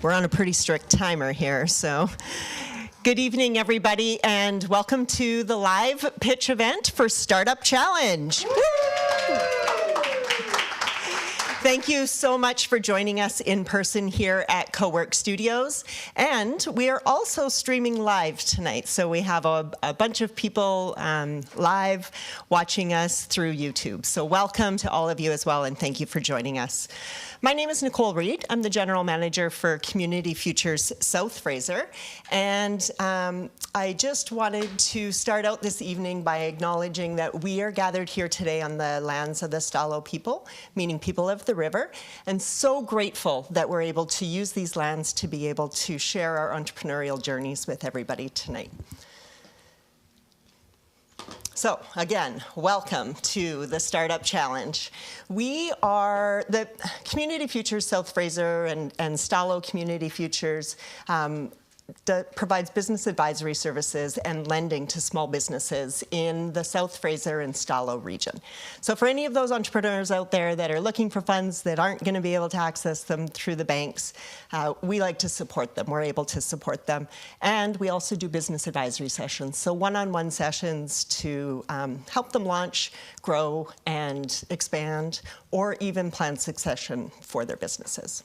We're on a pretty strict timer here, so good evening, everybody, and welcome to the live pitch event for Startup Challenge. Thank you so much for joining us in person here at CoWork Studios. And we are also streaming live tonight. So we have a bunch of people live watching us through YouTube. So welcome to all of you as well, and thank you for joining us. My name is Nicole Reed. I'm the General Manager for Community Futures South Fraser. And I just wanted to start out this evening by acknowledging that we are gathered here today on the lands of the Stalo people, meaning people of the river, and so grateful that we're able to use these lands to be able to share our entrepreneurial journeys with everybody tonight. So again, welcome to the Startup Challenge. We are the Community Futures South Fraser and Stalo Community Futures provides business advisory services and lending to small businesses in the South Fraser and Stalo region. So for any of those entrepreneurs out there that are looking for funds that aren't going to be able to access them through the banks, we like to support them. We're able to support them. And we also do business advisory sessions, so one-on-one sessions to help them launch, grow, and expand, or even plan succession for their businesses.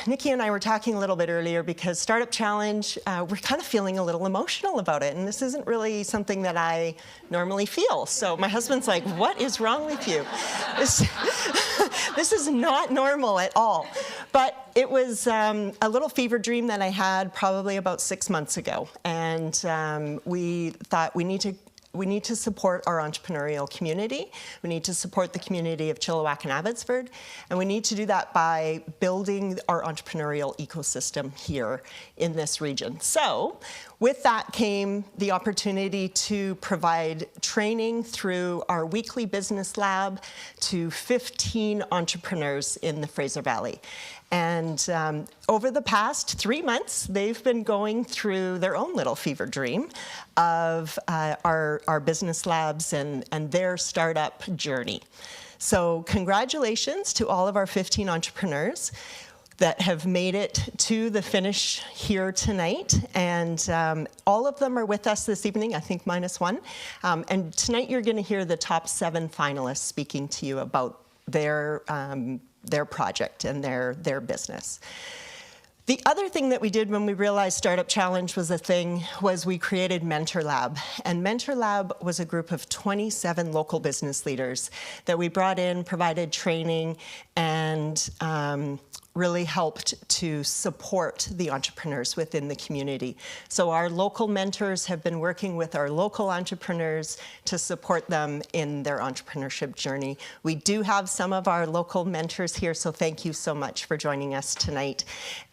Nikki and I were talking a little bit earlier because Startup Challenge, we're kind of feeling a little emotional about it. And this isn't really something that I normally feel. So my husband's like, what is wrong with you? This is not normal at all. But it was a little fever dream that I had probably about 6 months ago. And we thought we need to support our entrepreneurial community. We need to support the community of Chilliwack and Abbotsford. And we need to do that by building our entrepreneurial ecosystem here in this region. So with that came the opportunity to provide training through our weekly business lab to 15 entrepreneurs in the Fraser Valley. And over the past 3 months, they've been going through their own little fever dream of our business labs and their startup journey. So congratulations to all of our 15 entrepreneurs that have made it to the finish here tonight. And all of them are with us this evening, I think minus one. And tonight you're gonna hear the top 7 finalists speaking to you about their project and their business. The other thing that we did when we realized Startup Challenge was a thing was we created Mentor Lab. And Mentor Lab was a group of 27 local business leaders that we brought in, provided training, and really helped to support the entrepreneurs within the community. So our local mentors have been working with our local entrepreneurs to support them in their entrepreneurship journey. We do have some of our local mentors here, so thank you so much for joining us tonight.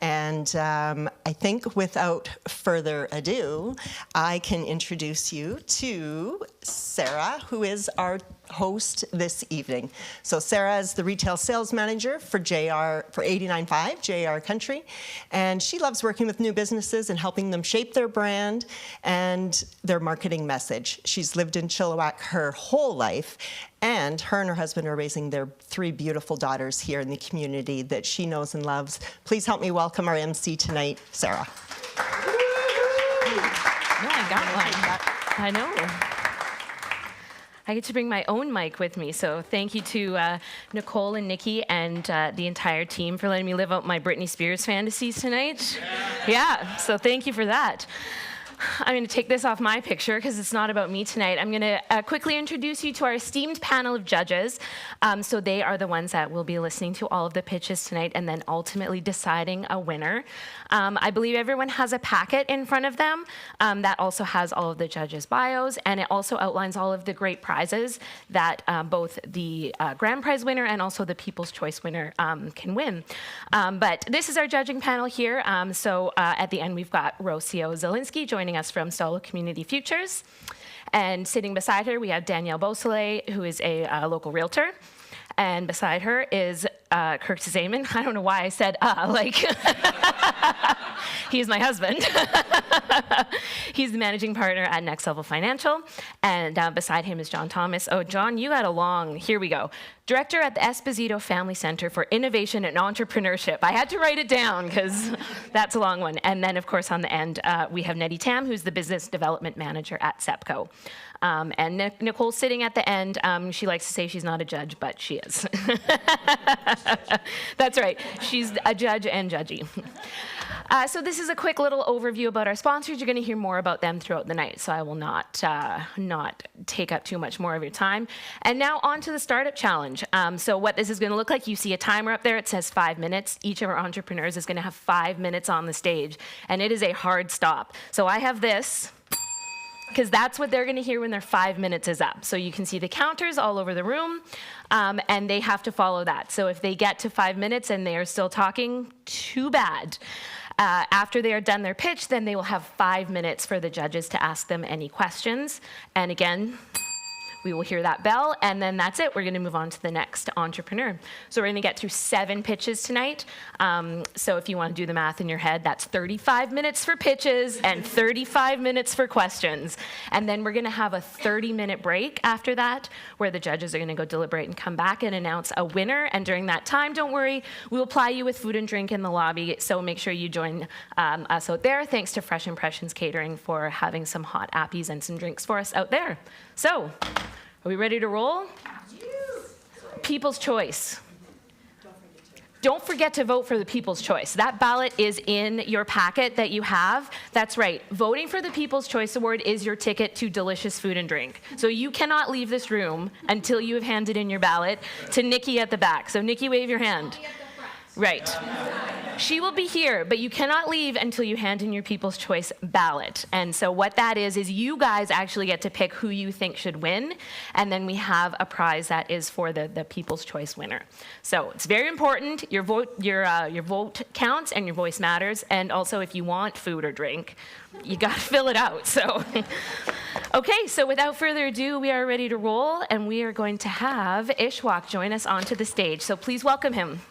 And I think without further ado, I can introduce you to Sarah, who is our host this evening. So Sarah is the retail sales manager for 89.5 JR Country, and she loves working with new businesses and helping them shape their brand and their marketing message. She's lived in Chilliwack her whole life, and her husband are raising their 3 beautiful daughters here in the community that she knows and loves. Please help me welcome our MC tonight, Sarah. No, I got one. I know. I get to bring my own mic with me, so thank you to Nicole and Nikki and the entire team for letting me live out my Britney Spears fantasies tonight. Yeah, so thank you for that. I'm going to take this off my picture because it's not about me tonight. I'm going to quickly introduce you to our esteemed panel of judges. So they are the ones that will be listening to all of the pitches tonight and then ultimately deciding a winner. I believe everyone has a packet in front of them that also has all of the judges' bios, and it also outlines all of the great prizes that both the grand prize winner and also the People's Choice winner can win. But this is our judging panel here. So at the end, we've got Rocio Zielinski joining us from Stolo Community Futures. And sitting beside her, we have Danielle Beausoleil, who is a local realtor. And beside her is Kirk Zaman. I don't know why I said like he's my husband. He's the managing partner at Next Level Financial. And beside him is John Thomas. Oh, John, you had a long, here we go. Director at the Esposito Family Center for Innovation and Entrepreneurship. I had to write it down because that's a long one. And then, of course, on the end, we have Nettie Tam, who's the Business Development Manager at SEPCO. And Nicole's sitting at the end. She likes to say she's not a judge, but she is. That's right. She's a judge and judgy. So this is a quick little overview about our sponsors. You're going to hear more about them throughout the night, so I will not take up too much more of your time. And now on to the Startup Challenge. So what this is going to look like, you see a timer up there. It says 5 minutes. Each of our entrepreneurs is going to have 5 minutes on the stage, and it is a hard stop. So I have this, because that's what they're going to hear when their 5 minutes is up. So you can see the counters all over the room, and they have to follow that. So if they get to 5 minutes and they are still talking, too bad. After they are done their pitch, then they will have 5 minutes for the judges to ask them any questions. And again, we will hear that bell, and then that's it. We're going to move on to the next entrepreneur. So we're going to get through 7 pitches tonight. So if you want to do the math in your head, that's 35 minutes for pitches and 35 minutes for questions. And then we're going to have a 30-minute break after that, where the judges are going to go deliberate and come back and announce a winner. And during that time, don't worry, we will ply you with food and drink in the lobby. So make sure you join us out there. Thanks to Fresh Impressions Catering for having some hot appies and some drinks for us out there. So, are we ready to roll? People's Choice. Don't forget to vote for the People's Choice. That ballot is in your packet that you have. That's right. Voting for the People's Choice Award is your ticket to delicious food and drink. So you cannot leave this room until you have handed in your ballot to Nikki at the back. So Nikki, wave your hand. Right. She will be here, but you cannot leave until you hand in your People's Choice ballot. And so what that is you guys actually get to pick who you think should win, and then we have a prize that is for the People's Choice winner. So it's very important. Your vote counts and your voice matters. And also, if you want food or drink, you got to fill it out. So, okay. So without further ado, we are ready to roll, and we are going to have Ishwak join us onto the stage. So please welcome him.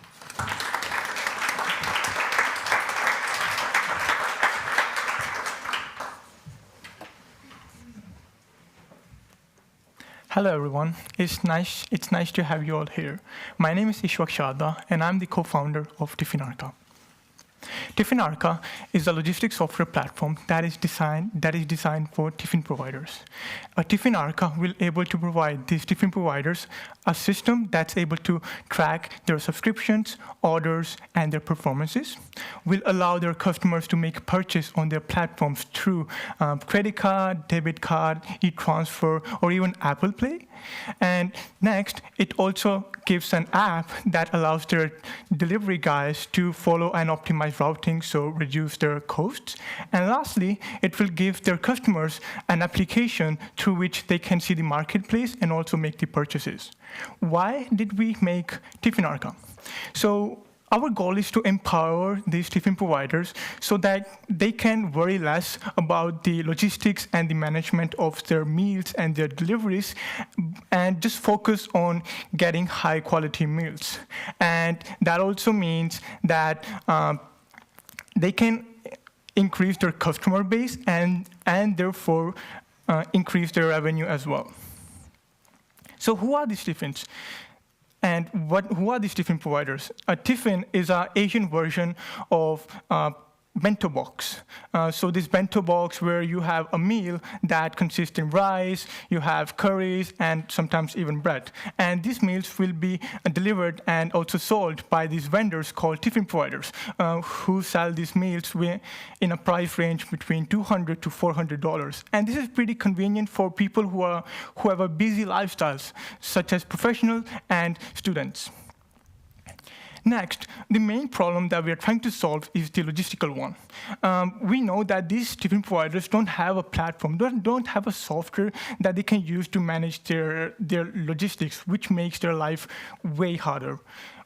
Hello everyone, it's nice to have you all here. My name is Ishwak Sharda and I'm the co-founder of Tiffinarka. Tiffinarka is a logistics software platform that is designed for tiffin providers. Tiffinarka will able to provide these tiffin providers a system that's able to track their subscriptions, orders, and their performances. Will allow their customers to make purchase on their platforms through credit card, debit card, e-transfer, or even Apple Pay. And next, it also gives an app that allows their delivery guys to follow and optimize routing, so reduce their costs. And lastly, it will give their customers an application through which they can see the marketplace and also make the purchases. Why did we make Tiffinarka? So our goal is to empower these tiffin providers so that they can worry less about the logistics and the management of their meals and their deliveries and just focus on getting high quality meals. And that also means that they can increase their customer base and therefore increase their revenue as well. So who are these tiffins? And who are these tiffin providers? A tiffin is an Asian version of bento box. So this bento box where you have a meal that consists in rice, you have curries, and sometimes even bread. And these meals will be delivered and also sold by these vendors called tiffin providers who sell these meals in a price range between $200 to $400. And this is pretty convenient for people who have a busy lifestyles, such as professionals and students. Next, the main problem that we are trying to solve is the logistical one. We know that these tiffin providers don't have a platform, don't have a software that they can use to manage their logistics, which makes their life way harder.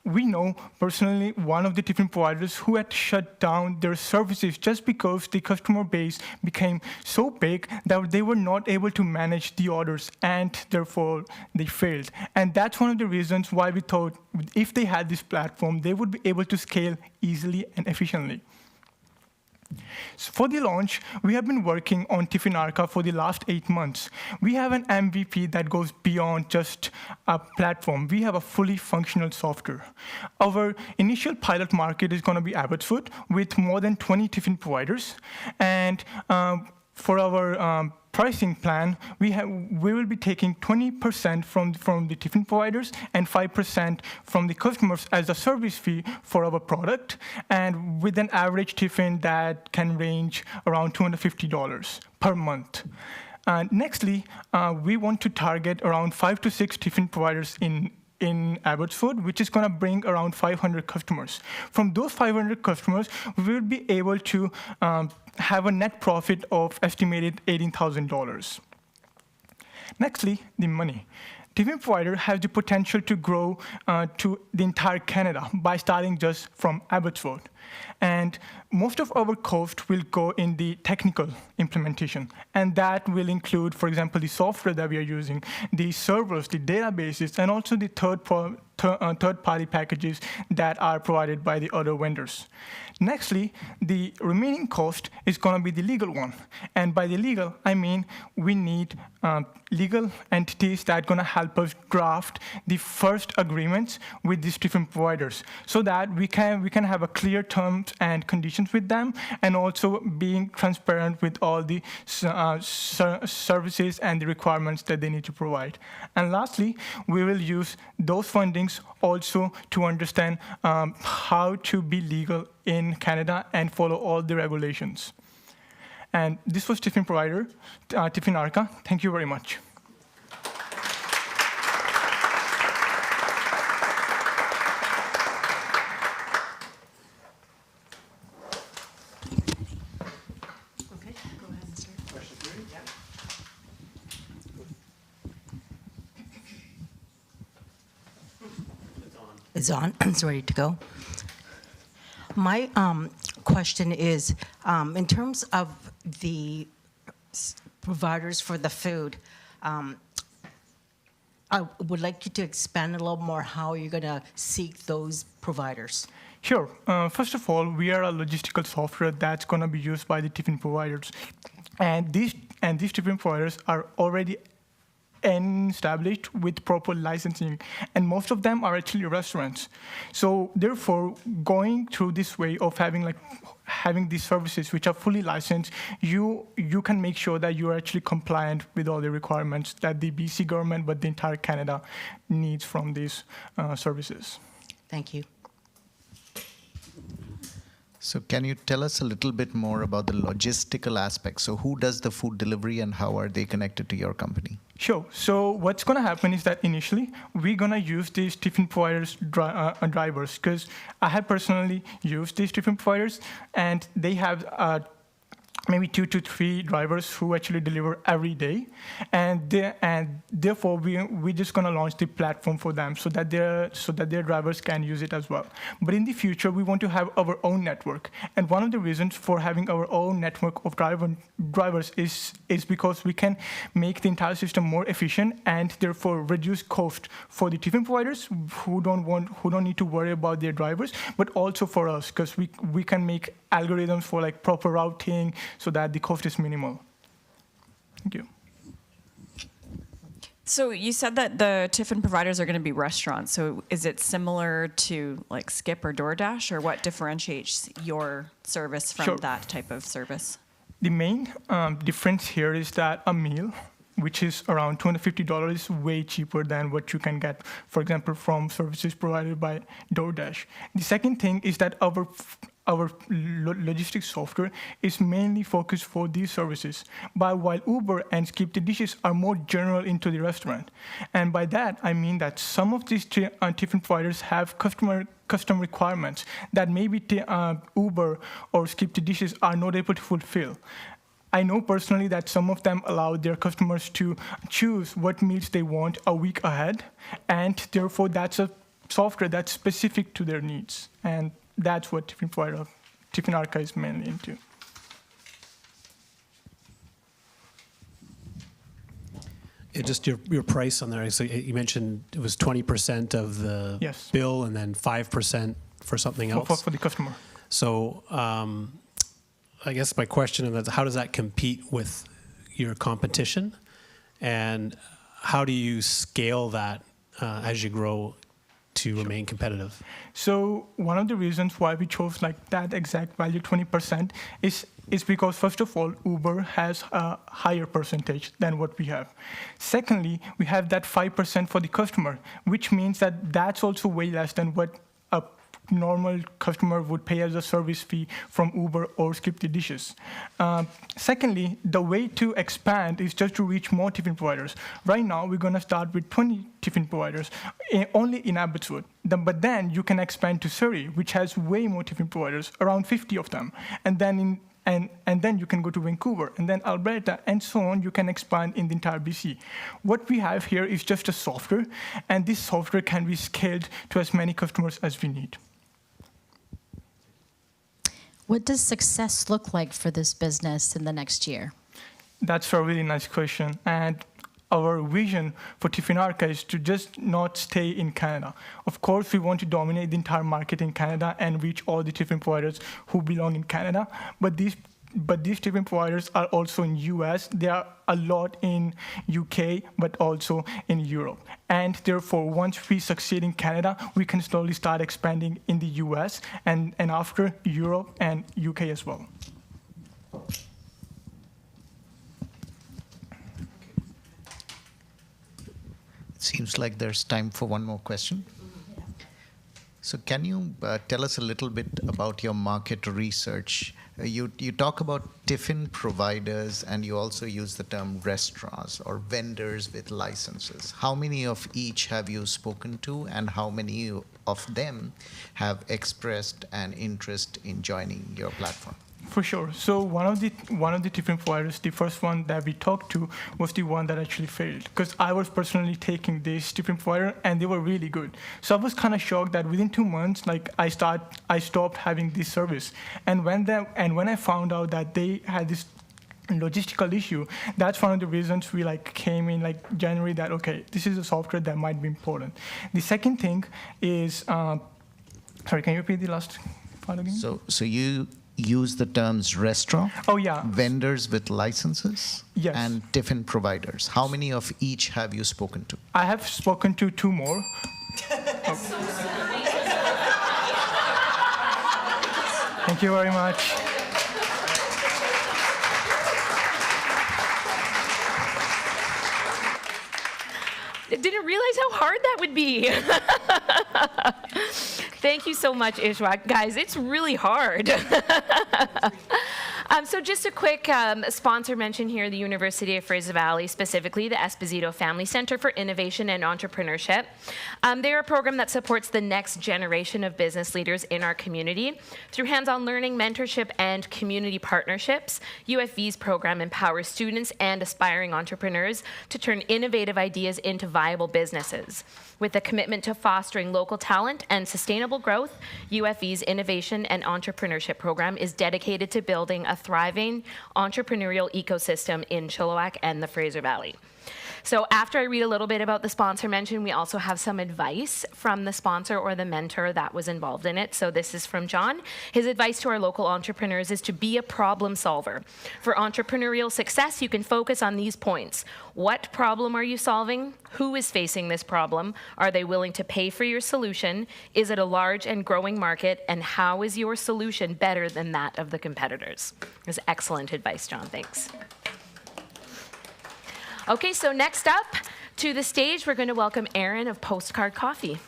We know personally one of the tiffin providers who had shut down their services just because the customer base became so big that they were not able to manage the orders and therefore they failed. And that's one of the reasons why we thought if they had this platform, they would be able to scale easily and efficiently. So for the launch, we have been working on Tiffinarka for the last 8 months. We have an MVP that goes beyond just a platform. We have a fully functional software. Our initial pilot market is going to be Abbotsford with more than 20 tiffin providers. And for our pricing plan, we will be taking 20% from the tiffin providers and 5% from the customers as a service fee for our product, and with an average tiffin that can range around $250 per month. Nextly, we want to target around 5 to 6 tiffin providers in Abbotsford, which is going to bring around 500 customers. From those 500 customers, we will be able to have a net profit of estimated $18,000. Nextly, the money. Tiffin provider has the potential to grow to the entire Canada by starting just from Abbotsford. And most of our cost will go in the technical implementation. And that will include, for example, the software that we are using, the servers, the databases, and also the third-party packages that are provided by the other vendors. Nextly, the remaining cost is going to be the legal one. And by the legal, I mean we need legal entities that are going to help us draft the first agreements with these different providers so that we can have a clear terms and conditions with them, and also being transparent with all the services and the requirements that they need to provide. And lastly, we will use those funding trainings also to understand how to be legal in Canada and follow all the regulations. And this was Tiffin provider, Tiffin Arca. Thank you very much. Okay, go ahead and start. It's on. It's ready to go. My question is, in terms of the providers for the food, I would like you to expand a little more how you're going to seek those providers. Sure. First of all, we are a logistical software that's going to be used by the tiffin providers. And these tiffin providers are already established with proper licensing, and most of them are actually restaurants. So therefore, going through this way of having these services which are fully licensed, you can make sure that you are actually compliant with all the requirements that the BC government, but the entire Canada needs from these services. Thank you. So can you tell us a little bit more about the logistical aspect? So who does the food delivery and how are they connected to your company? Sure. So what's going to happen is that initially we're going to use these tiffin providers drivers, because I have personally used these tiffin providers, and they have maybe 2 to 3 drivers who actually deliver every day, and therefore we're just going to launch the platform for them so that their drivers can use it as well. But in the future, we want to have our own network, and one of the reasons for having our own network of drivers is because we can make the entire system more efficient and therefore reduce cost for the tiffin providers who don't need to worry about their drivers, but also for us, because we can make algorithms for like proper routing so that the cost is minimal. Thank you. So you said that the tiffin providers are going to be restaurants. So is it similar to like Skip or DoorDash, or what differentiates your service from Sure. that type of service? The main difference here is that a meal, which is around $250, is way cheaper than what you can get, for example, from services provided by DoorDash. The second thing is that our logistics software is mainly focused for these services, while Uber and Skip the Dishes are more general into the restaurant. And by that, I mean that some of these tiffin providers have custom requirements that maybe Uber or Skip the Dishes are not able to fulfill. I know personally that some of them allow their customers to choose what meals they want a week ahead, and therefore that's a software that's specific to their needs. And that's what Tiffin Arca is mainly into. Just your price on there. So you mentioned it was 20% of the Yes. bill, and then 5% for something else. For the customer. So I guess my question is, how does that compete with your competition, and how do you scale that as you grow to remain competitive? So one of the reasons why we chose like that exact value, 20%, is because, first of all, Uber has a higher percentage than what we have. Secondly, we have that 5% for the customer, which means that that's also way less than what a normal customer would pay as a service fee from Uber or Skip the Dishes. Secondly, the way to expand is just to reach more tiffin providers. Right now, we're going to start with 20 tiffin providers only in Abbotsford. But then you can expand to Surrey, which has way more tiffin providers, around 50 of them. And then and then you can go to Vancouver, and then Alberta, and so on. You can expand in the entire BC. What we have here is just a software, and this software can be scaled to as many customers as we need. What does success look like for this business in the next year? That's a really nice question. And our vision for Tiffin Arca is to just not stay in Canada. Of course, we want to dominate the entire market in Canada and reach all the tiffin providers who belong in Canada. But these tiffin providers are also in US. There are a lot in UK, but also in Europe. And therefore, once we succeed in Canada, we can slowly start expanding in the US and after Europe and UK as well. It seems like there's time for one more question. So can you tell us a little bit about your market research? You talk about tiffin providers, and you also use the term restaurants or vendors with licenses. How many of each have you spoken to, and how many of them have expressed an interest in joining your platform? For sure. So one of the tiffin providers, the first one that we talked to, was the one that actually failed. Because I was personally taking this tiffin provider, and they were really good. So I was kind of shocked that within 2 months, like I stopped having this service. And when I found out that they had this logistical issue, that's one of the reasons we came in January that, okay, this is a software that might be important. The second thing is, sorry, can you repeat the last part again? So you use the terms restaurant, vendors with licenses, yes, and tiffin providers. How many of each have you spoken to? I have spoken to 2 more. Thank you very much. Didn't realize how hard that would be. Thank you so much, Ishwak. Guys, it's really hard. So just a quick sponsor mention here, the University of Fraser Valley, specifically the Esposito Family Center for Innovation and Entrepreneurship. They're a program that supports the next generation of business leaders in our community. Through hands-on learning, mentorship, and community partnerships, UFV's program empowers students and aspiring entrepreneurs to turn innovative ideas into viable businesses. With a commitment to fostering local talent and sustainable growth, UFV's Innovation and Entrepreneurship Program is dedicated to building a thriving entrepreneurial ecosystem in Chilliwack and the Fraser Valley. So after I read a little bit about the sponsor mention, we also have some advice from the sponsor or the mentor that was involved in it. So this is from John. His advice to our local entrepreneurs is to be a problem solver. For entrepreneurial success, you can focus on these points. What problem are you solving? Who is facing this problem? Are they willing to pay for your solution? Is it a large and growing market? And how is your solution better than that of the competitors? That's excellent advice, John. Thanks. Okay, so next up to the stage, we're going to welcome Erin of Postcard Coffee.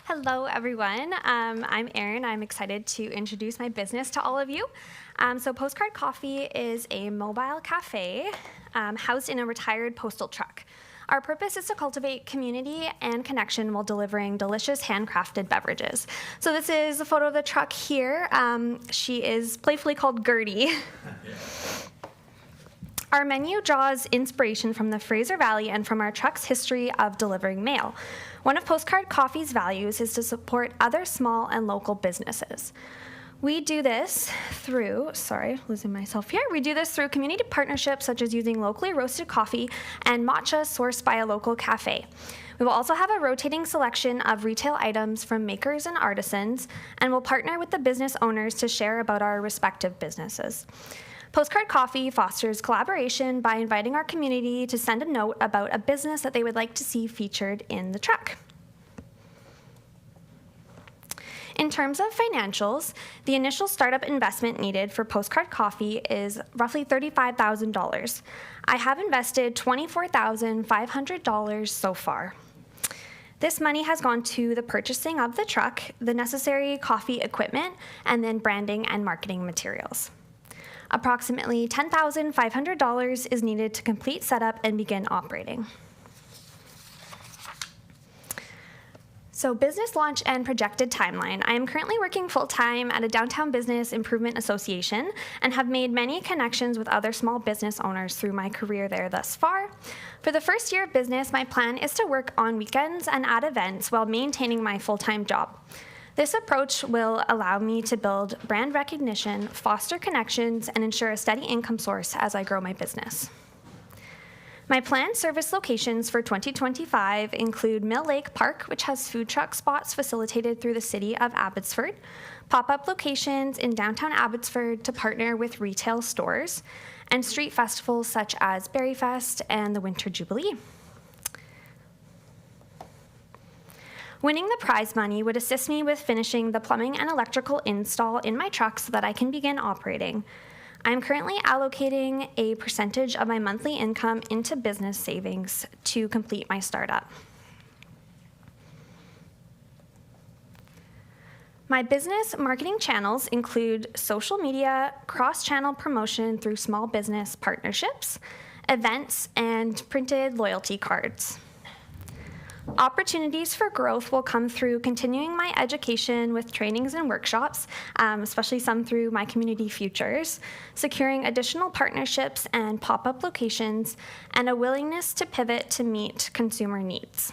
Hello, everyone. I'm Erin. I'm excited to introduce my business to all of you. So Postcard Coffee is a mobile cafe housed in a retired postal truck. Our purpose is to cultivate community and connection while delivering delicious handcrafted beverages. So this is a photo of the truck here. She is playfully called Gertie. Our menu draws inspiration from the Fraser Valley and from our truck's history of delivering mail. One of Postcard Coffee's values is to support other small and local businesses. We do this through, We do this through community partnerships such as using locally roasted coffee and matcha sourced by a local cafe. We will also have a rotating selection of retail items from makers and artisans, and we'll partner with the business owners to share about our respective businesses. Postcard Coffee fosters collaboration by inviting our community to send a note about a business that they would like to see featured in the truck. In terms of financials, the initial startup investment needed for Postcard Coffee is roughly $35,000. I have invested $24,500 so far. This money has gone to the purchasing of the truck, the necessary coffee equipment, and then branding and marketing materials. Approximately $10,500 is needed to complete setup and begin operating. So business launch and projected timeline. I am currently working full-time at a downtown business improvement association and have made many connections with other small business owners through my career there thus far. For the first year of business, my plan is to work on weekends and at events while maintaining my full-time job. This approach will allow me to build brand recognition, foster connections, and ensure a steady income source as I grow my business. My planned service locations for 2025 include Mill Lake Park, which has food truck spots facilitated through the city of Abbotsford, pop-up locations in downtown Abbotsford to partner with retail stores, and street festivals such as Berryfest and the Winter Jubilee. Winning the prize money would assist me with finishing the plumbing and electrical install in my truck so that I can begin operating. I'm currently allocating a percentage of my monthly income into business savings to complete my startup. My business marketing channels include social media, cross-channel promotion through small business partnerships, events, and printed loyalty cards. Opportunities for growth will come through continuing my education with trainings and workshops, especially some through my community futures, securing additional partnerships and pop-up locations, and a willingness to pivot to meet consumer needs.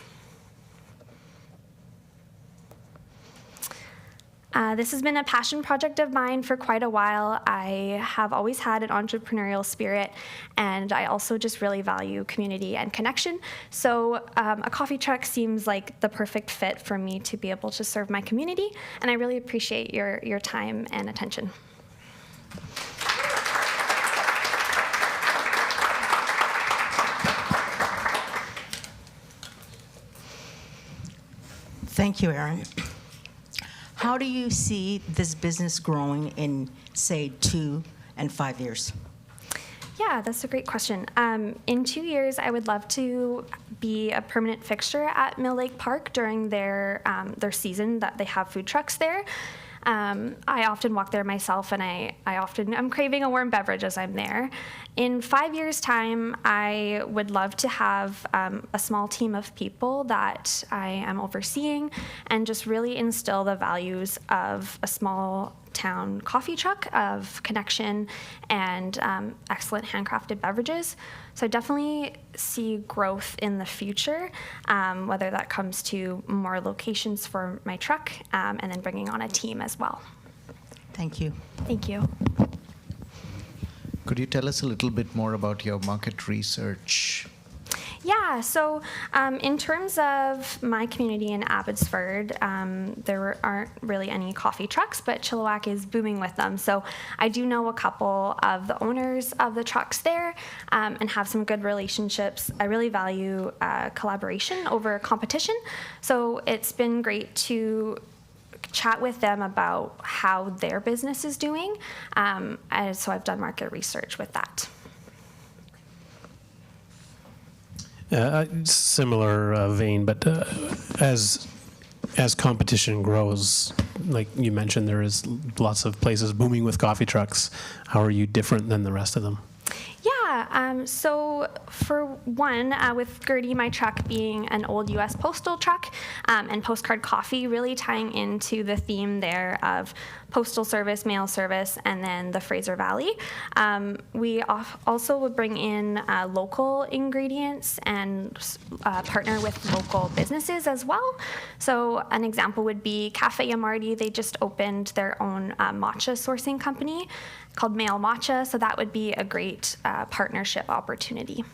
This has been a passion project of mine for quite a while. I have always had an entrepreneurial spirit, and I also just really value community and connection. So a coffee truck seems like the perfect fit for me to be able to serve my community, and I really appreciate your time and attention. Thank you, Erin. How do you see this business growing in, say, 2 and 5 years? Yeah, that's a great question. In 2 years, I would love to be a permanent fixture at Mill Lake Park during their season that they have food trucks there. I often walk there myself, and I'm craving a warm beverage as I'm there. In 5 years' time, I would love to have a small team of people that I am overseeing and just really instill the values of a small town coffee truck, of connection and excellent handcrafted beverages. So I definitely see growth in the future, whether that comes to more locations for my truck and then bringing on a team as well. Thank you. Thank you. Could you tell us a little bit more about your market research? Yeah, so in terms of my community in Abbotsford, there aren't really any coffee trucks, but Chilliwack is booming with them. So I do know a couple of the owners of the trucks there and have some good relationships. I really value collaboration over competition. So it's been great to chat with them about how their business is doing. And so I've done market research with that. Similar vein, but as competition grows, like you mentioned, there is lots of places booming with coffee trucks. How are you different than the rest of them? Yeah, so for one, with Gertie, my truck being an old U.S. postal truck, and Postcard Coffee really tying into the theme there of postal service, mail service, and then the Fraser Valley. We also would bring in local ingredients and partner with local businesses as well. So an example would be Cafe Amardi. They just opened their own matcha sourcing company called Mail Matcha, so that would be a great partnership opportunity.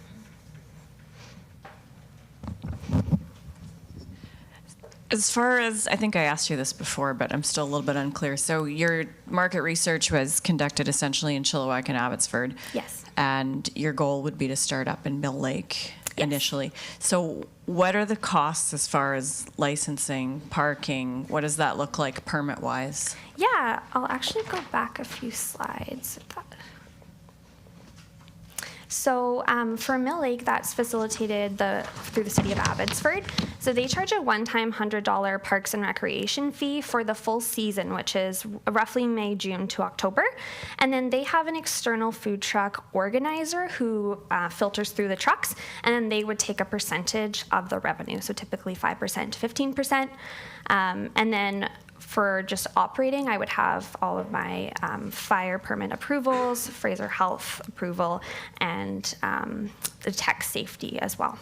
As far as, I think I asked you this before, but I'm still a little bit unclear. So your market research was conducted essentially in Chilliwack and Abbotsford. Yes. And your goal would be to start up in Mill Lake initially. So what are the costs as far as licensing, parking? What does that look like permit-wise? Yeah, I'll actually go back a few slides. So for Mill Lake, that's facilitated through the city of Abbotsford. So they charge a one-time $100 Parks and Recreation fee for the full season, which is roughly May, June to October. And then they have an external food truck organizer who filters through the trucks, and then they would take a percentage of the revenue, so typically 5% to 15%. And then for just operating, I would have all of my fire permit approvals, Fraser Health approval, and the tech safety as well.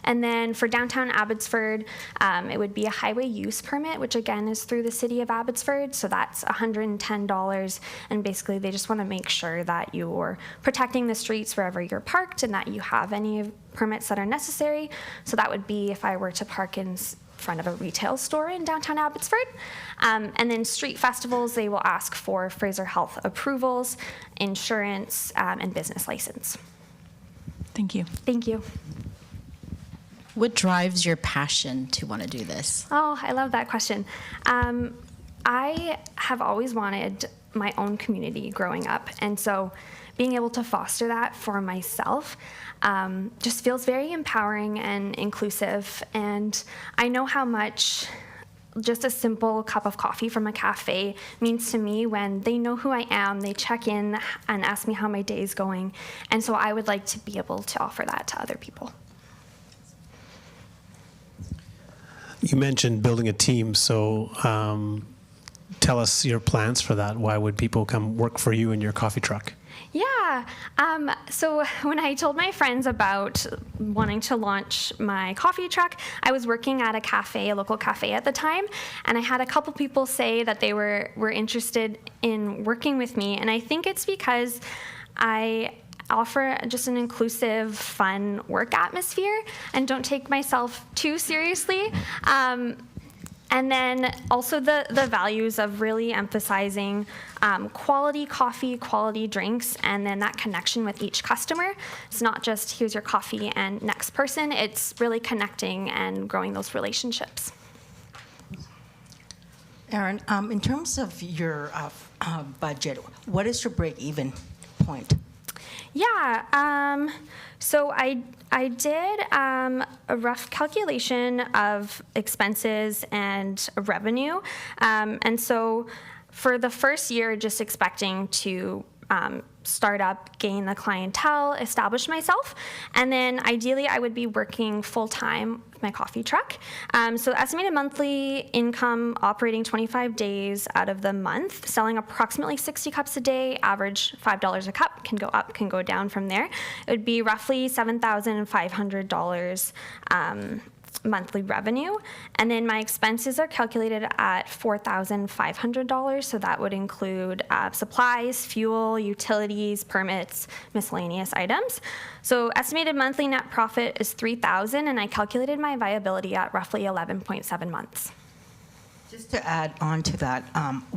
And then for downtown Abbotsford, it would be a highway use permit, which again is through the city of Abbotsford. So that's $110. And basically they just want to make sure that you're protecting the streets wherever you're parked and that you have any permits that are necessary. So that would be if I were to park in front of a retail store in downtown Abbotsford. And then street festivals, they will ask for Fraser Health approvals, insurance, and business license. Thank you. Thank you. What drives your passion to want to do this? Oh, I love that question. I have always wanted my own community growing up, and so being able to foster that for myself just feels very empowering and inclusive. And I know how much just a simple cup of coffee from a cafe means to me when they know who I am, they check in and ask me how my day is going. And so I would like to be able to offer that to other people. You mentioned building a team, so tell us your plans for that. Why would people come work for you in your coffee truck? Yeah. So when I told my friends about wanting to launch my coffee truck, I was working at a local cafe at the time, and I had a couple people say that they were interested in working with me, and I think it's because I offer just an inclusive, fun work atmosphere and don't take myself too seriously. And then also the values of really emphasizing quality coffee, quality drinks, and then that connection with each customer. It's not just here's your coffee and next person. It's really connecting and growing those relationships. Erin, in terms of your budget, what is your break-even point? Yeah, so I did a rough calculation of expenses and revenue, and so for the first year, just expecting to start up, gain the clientele, establish myself, and then ideally I would be working full-time with my coffee truck. So estimated monthly income operating 25 days out of the month, selling approximately 60 cups a day, average $5 a cup, can go up, can go down from there. It would be roughly $7,500 monthly revenue, and then my expenses are calculated at $4,500, so that would include supplies, fuel, utilities, permits, miscellaneous items. So estimated monthly net profit is $3,000, and I calculated my viability at roughly 11.7 months. Just to add on to that,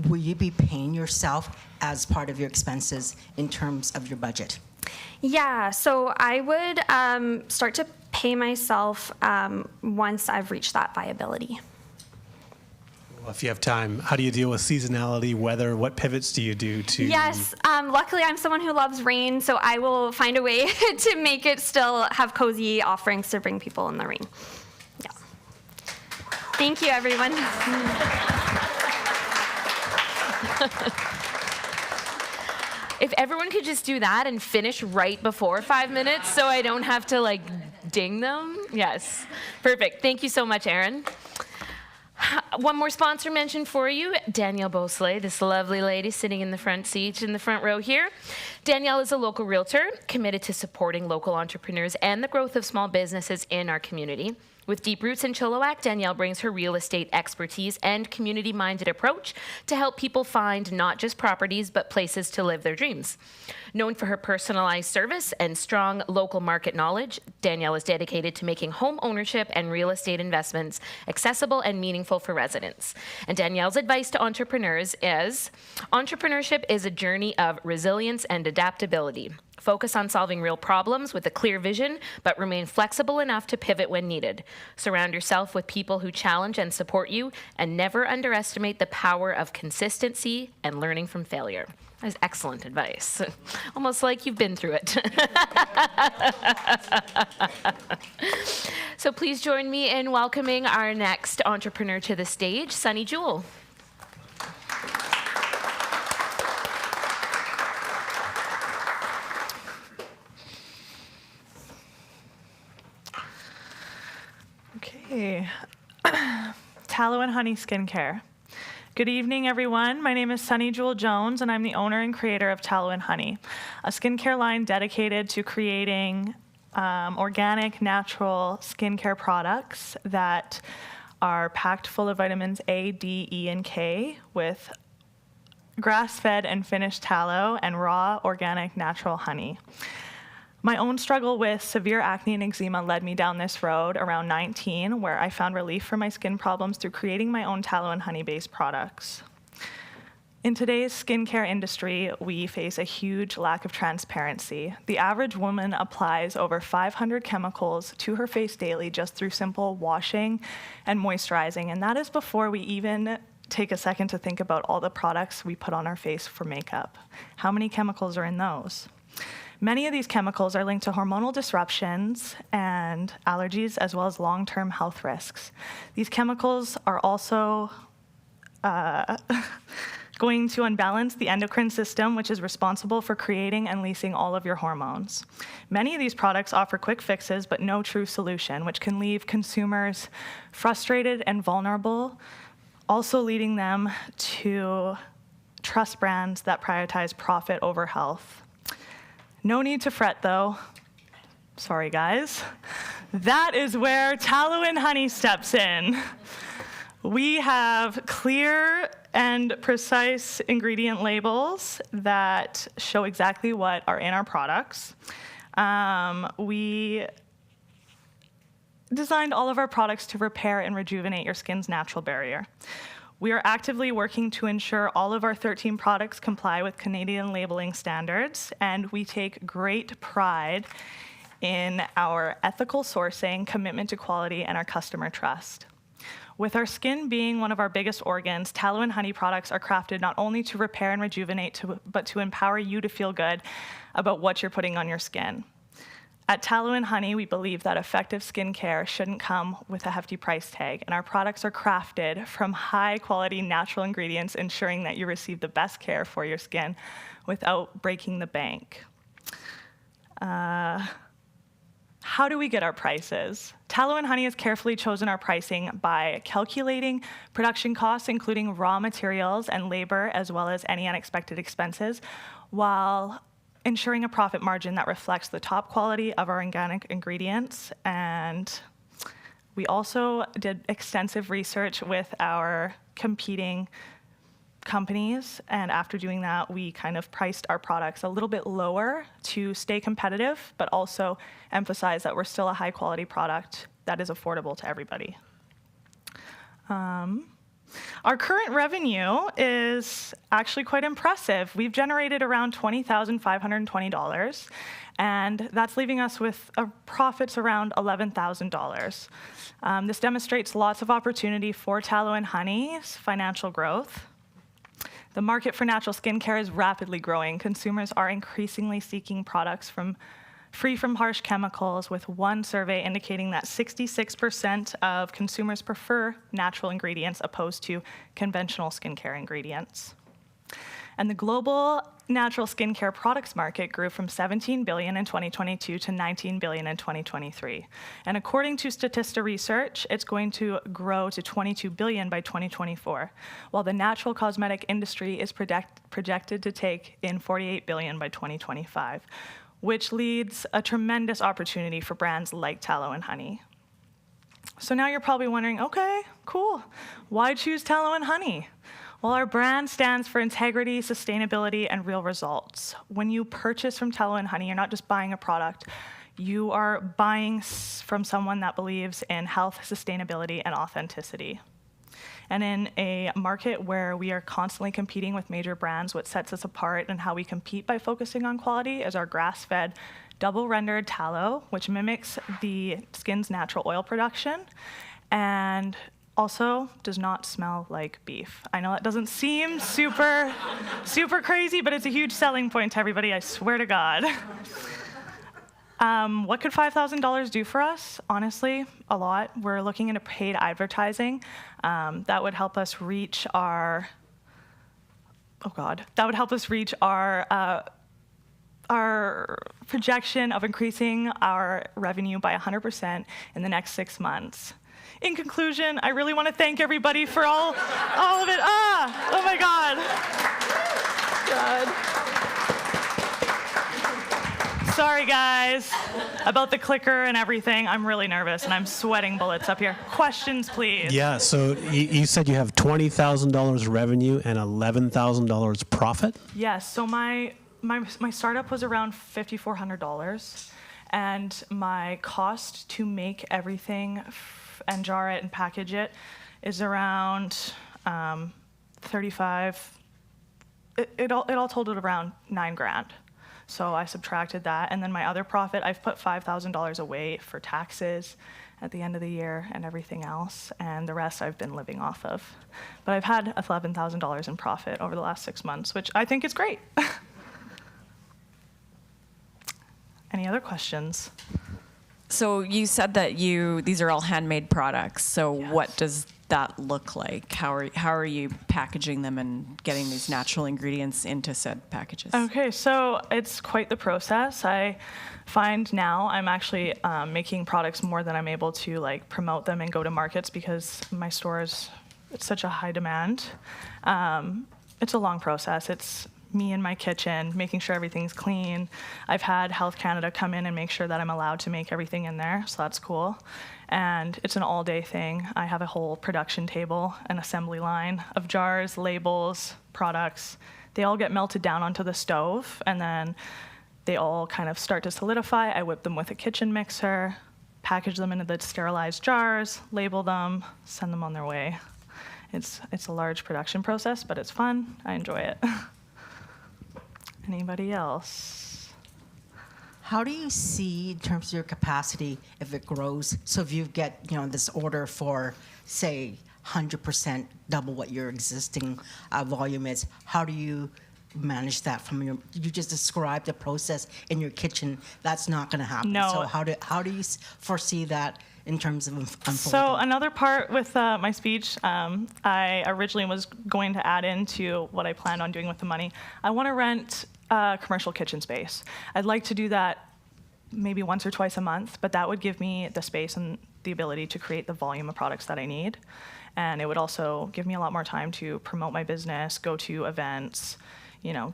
will you be paying yourself as part of your expenses in terms of your budget? Yeah, so I would start to pay myself once I've reached that viability. Well, if you have time, how do you deal with seasonality, weather? What pivots do you do to? Yes, luckily I'm someone who loves rain, so I will find a way to make it still have cozy offerings to bring people in the rain. Yeah. Thank you, everyone. If everyone could just do that and finish right before 5 minutes so I don't have to like ding them. Yes, perfect. Thank you so much, Erin. One more sponsor mention for you, Danielle Beausoleil, this lovely lady sitting in the front seat in the front row here. Danielle is a local realtor committed to supporting local entrepreneurs and the growth of small businesses in our community. With deep roots in Chilliwack, Danielle brings her real estate expertise and community-minded approach to help people find not just properties, but places to live their dreams. Known for her personalized service and strong local market knowledge, Danielle is dedicated to making home ownership and real estate investments accessible and meaningful for residents. And Danielle's advice to entrepreneurs is, entrepreneurship is a journey of resilience and adaptability. Focus on solving real problems with a clear vision, but remain flexible enough to pivot when needed. Surround yourself with people who challenge and support you, and never underestimate the power of consistency and learning from failure. That is excellent advice. Almost like you've been through it. So please join me in welcoming our next entrepreneur to the stage, Sunny Jewell. Okay. Tallow and Honey Skincare. Good evening, everyone. My name is Sunny Jewell Jones, and I'm the owner and creator of Tallow and Honey, a skincare line dedicated to creating organic, natural skincare products that are packed full of vitamins A, D, E, and K with grass-fed and finished tallow and raw, organic, natural honey. My own struggle with severe acne and eczema led me down this road around 19, where I found relief for my skin problems through creating my own tallow and honey-based products. In today's skincare industry, we face a huge lack of transparency. The average woman applies over 500 chemicals to her face daily just through simple washing and moisturizing, and that is before we even take a second to think about all the products we put on our face for makeup. How many chemicals are in those? Many of these chemicals are linked to hormonal disruptions and allergies, as well as long-term health risks. These chemicals are also going to unbalance the endocrine system, which is responsible for creating and releasing all of your hormones. Many of these products offer quick fixes, but no true solution, which can leave consumers frustrated and vulnerable, also leading them to trust brands that prioritize profit over health. No need to fret, though. Sorry, guys. That is where Tallow and Honey steps in. We have clear and precise ingredient labels that show exactly what are in our products. We designed all of our products to repair and rejuvenate your skin's natural barrier. We are actively working to ensure all of our 13 products comply with Canadian labeling standards, and we take great pride in our ethical sourcing, commitment to quality, and our customer trust. With our skin being one of our biggest organs, Tallow and Honey products are crafted not only to repair and rejuvenate, but to empower you to feel good about what you're putting on your skin. At Tallow and Honey, we believe that effective skincare shouldn't come with a hefty price tag, and our products are crafted from high-quality natural ingredients, ensuring that you receive the best care for your skin without breaking the bank. How do we get our prices? Tallow and Honey has carefully chosen our pricing by calculating production costs, including raw materials and labor, as well as any unexpected expenses, while ensuring a profit margin that reflects the top quality of our organic ingredients. And we also did extensive research with our competing companies, and after doing that, we kind of priced our products a little bit lower to stay competitive, but also emphasize that we're still a high-quality product that is affordable to everybody. Our current revenue is actually quite impressive. We've generated around $20,520, and that's leaving us with profits around $11,000. This demonstrates lots of opportunity for Tallow and Honey's financial growth. The market for natural skincare is rapidly growing. Consumers are increasingly seeking products free from harsh chemicals, with one survey indicating that 66% of consumers prefer natural ingredients opposed to conventional skincare ingredients. And the global natural skincare products market grew from $17 billion in 2022 to $19 billion in 2023. And according to Statista Research, it's going to grow to $22 billion by 2024, while the natural cosmetic industry is projected to take in $48 billion by 2025, which leads a tremendous opportunity for brands like Tallow and Honey. So now you're probably wondering, okay, cool. Why choose Tallow and Honey? Well, our brand stands for integrity, sustainability, and real results. When you purchase from Tallow and Honey, you're not just buying a product, you are buying from someone that believes in health, sustainability, and authenticity. And in a market where we are constantly competing with major brands, what sets us apart and how we compete by focusing on quality is our grass-fed, double-rendered tallow, which mimics the skin's natural oil production, and also does not smell like beef. I know that doesn't seem super crazy, but it's a huge selling point to everybody, I swear to God. What could $5,000 do for us? Honestly, a lot. We're looking into paid advertising. That would help us reach our, our projection of increasing our revenue by 100% in the next 6 months. In conclusion, I really want to thank everybody for all of it. Oh my God. Sorry, guys, about the clicker and everything. I'm really nervous, and I'm sweating bullets up here. Questions, please. Yeah, so you said you have $20,000 revenue and $11,000 profit? Yes, so my startup was around $5,400, and my cost to make everything and jar it and package it is around 35. It all totaled around $9,000. So I subtracted that. And then my other profit, I've put $5,000 away for taxes at the end of the year and everything else. And the rest I've been living off of. But I've had $11,000 in profit over the last 6 months, which I think is great. Any other questions? So you said that these are all handmade products. So Yes. what does that look like? How are you packaging them and getting these natural ingredients into said packages? Okay, so it's quite the process. I find now I'm actually making products more than I'm able to like promote them and go to markets because my store it's such a high demand. It's a long process. It's me in my kitchen, making sure everything's clean. I've had Health Canada come in and make sure that I'm allowed to make everything in there, so that's cool. And it's an all-day thing. I have a whole production table, an assembly line of jars, labels, products. They all get melted down onto the stove, and then they all kind of start to solidify. I whip them with a kitchen mixer, package them into the sterilized jars, label them, send them on their way. It's a large production process, but it's fun. I enjoy it. Anybody else? How do you see, in terms of your capacity, if it grows? So if you get, this order for, say, 100% double what your existing volume is, how do you manage that from you just described the process in your kitchen? That's not going to happen. No. So how do you foresee that in terms of unfolding? So another part with my speech, I originally was going to add into what I planned on doing with the money. I want to rent a commercial kitchen space. I'd like to do that maybe once or twice a month, but that would give me the space and the ability to create the volume of products that I need. And it would also give me a lot more time to promote my business, go to events,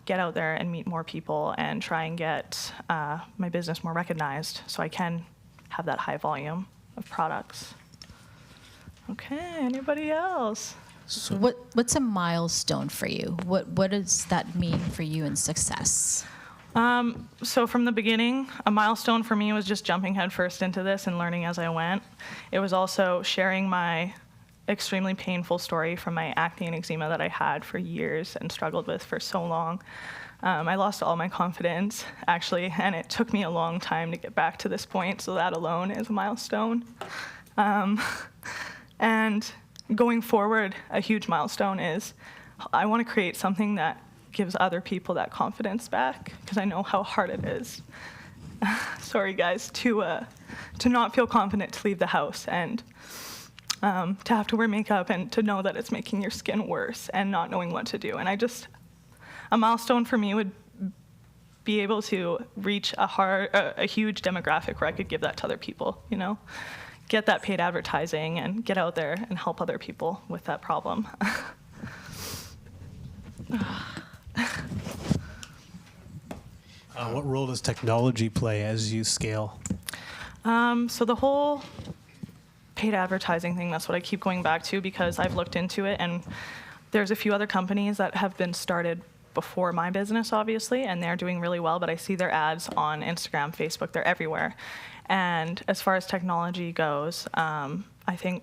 get out there and meet more people and try and get my business more recognized so I can have that high volume of products. Okay, anybody else? What's a milestone for you? What does that mean for you in success? So from the beginning, a milestone for me was just jumping headfirst into this and learning as I went. It was also sharing my extremely painful story from my acne and eczema that I had for years and struggled with for so long. I lost all my confidence, actually, and it took me a long time to get back to this point, so that alone is a milestone. And going forward, a huge milestone is I want to create something that gives other people that confidence back, because I know how hard it is. Sorry, guys, to not feel confident to leave the house and to have to wear makeup and to know that it's making your skin worse and not knowing what to do. And a milestone for me would be able to reach a huge demographic where I could give that to other people, get that paid advertising and get out there and help other people with that problem. What role does technology play as you scale? So the whole paid advertising thing, that's what I keep going back to because I've looked into it, and there's a few other companies that have been started before my business, obviously, and they're doing really well, but I see their ads on Instagram, Facebook, they're everywhere. And as far as technology goes, I think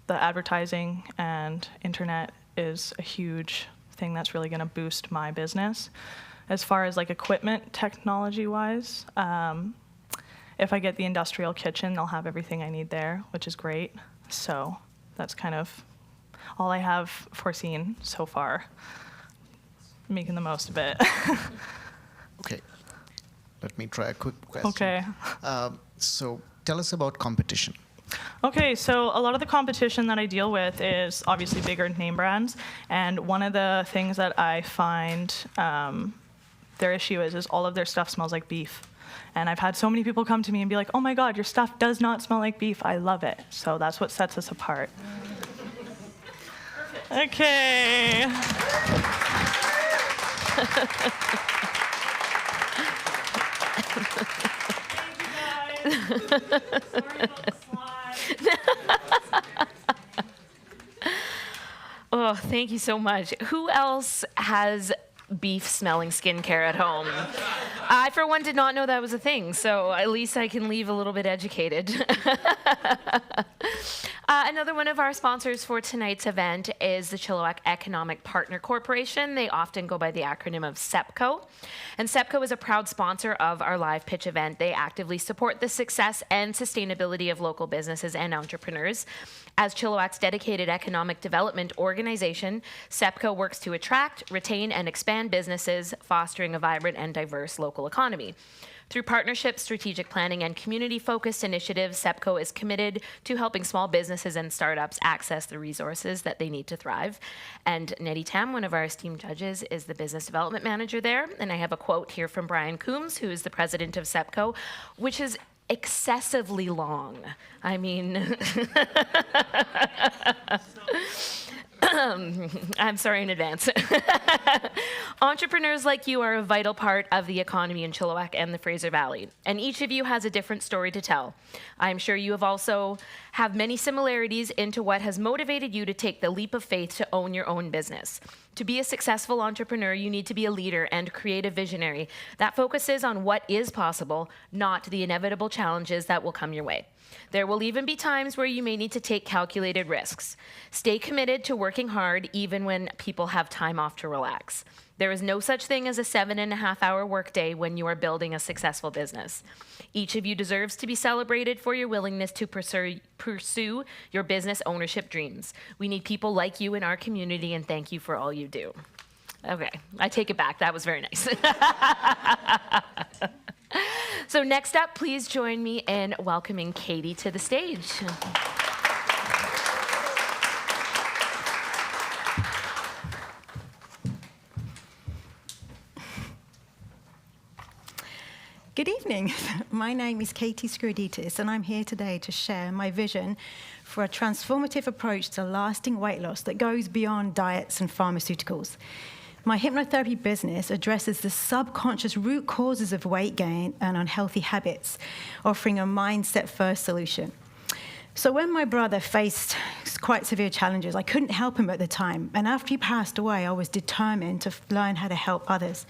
the advertising and internet is a huge thing that's really going to boost my business. As far as like equipment technology-wise, if I get the industrial kitchen, they'll have everything I need there, which is great. So that's kind of all I have foreseen so far, making the most of it. Okay, let me try a quick question. Okay. So tell us about competition. Okay, so a lot of the competition that I deal with is obviously bigger name brands, and one of the things that I find their issue is all of their stuff smells like beef. And I've had so many people come to me and be like, oh my God, your stuff does not smell like beef. I love it. So that's what sets us apart. Okay. Oh, thank you so much. Who else has beef smelling skincare at home? I, for one, did not know that was a thing, so at least I can leave a little bit educated. Another one of our sponsors for tonight's event is the Chilliwack Economic Partner Corporation. They often go by the acronym of SEPCO. And SEPCO is a proud sponsor of our live pitch event. They actively support the success and sustainability of local businesses and entrepreneurs. As Chilliwack's dedicated economic development organization, SEPCO works to attract, retain, and expand businesses, fostering a vibrant and diverse local economy. Through partnerships, strategic planning, and community-focused initiatives, SEPCO is committed to helping small businesses and startups access the resources that they need to thrive. And Nettie Tam, one of our esteemed judges, is the business development manager there. And I have a quote here from Brian Coombs, who is the president of SEPCO, which is excessively long. I mean, I'm sorry in advance. Entrepreneurs like you are a vital part of the economy in Chilliwack and the Fraser Valley, and each of you has a different story to tell. I'm sure you have many similarities into what has motivated you to take the leap of faith to own your own business. To be a successful entrepreneur, you need to be a leader and create a visionary that focuses on what is possible, not the inevitable challenges that will come your way. There will even be times where you may need to take calculated risks. Stay committed to working hard even when people have time off to relax. There is no such thing as a 7.5-hour workday when you are building a successful business. Each of you deserves to be celebrated for your willingness to pursue your business ownership dreams. We need people like you in our community, and thank you for all you do. Okay, I take it back. That was very nice. So next up, please join me in welcoming Katie to the stage. Good evening. My name is Katie Skouditis, and I'm here today to share my vision for a transformative approach to lasting weight loss that goes beyond diets and pharmaceuticals. My hypnotherapy business addresses the subconscious root causes of weight gain and unhealthy habits, offering a mindset-first solution. So when my brother faced quite severe challenges, I couldn't help him at the time. And after he passed away, I was determined to learn how to help others.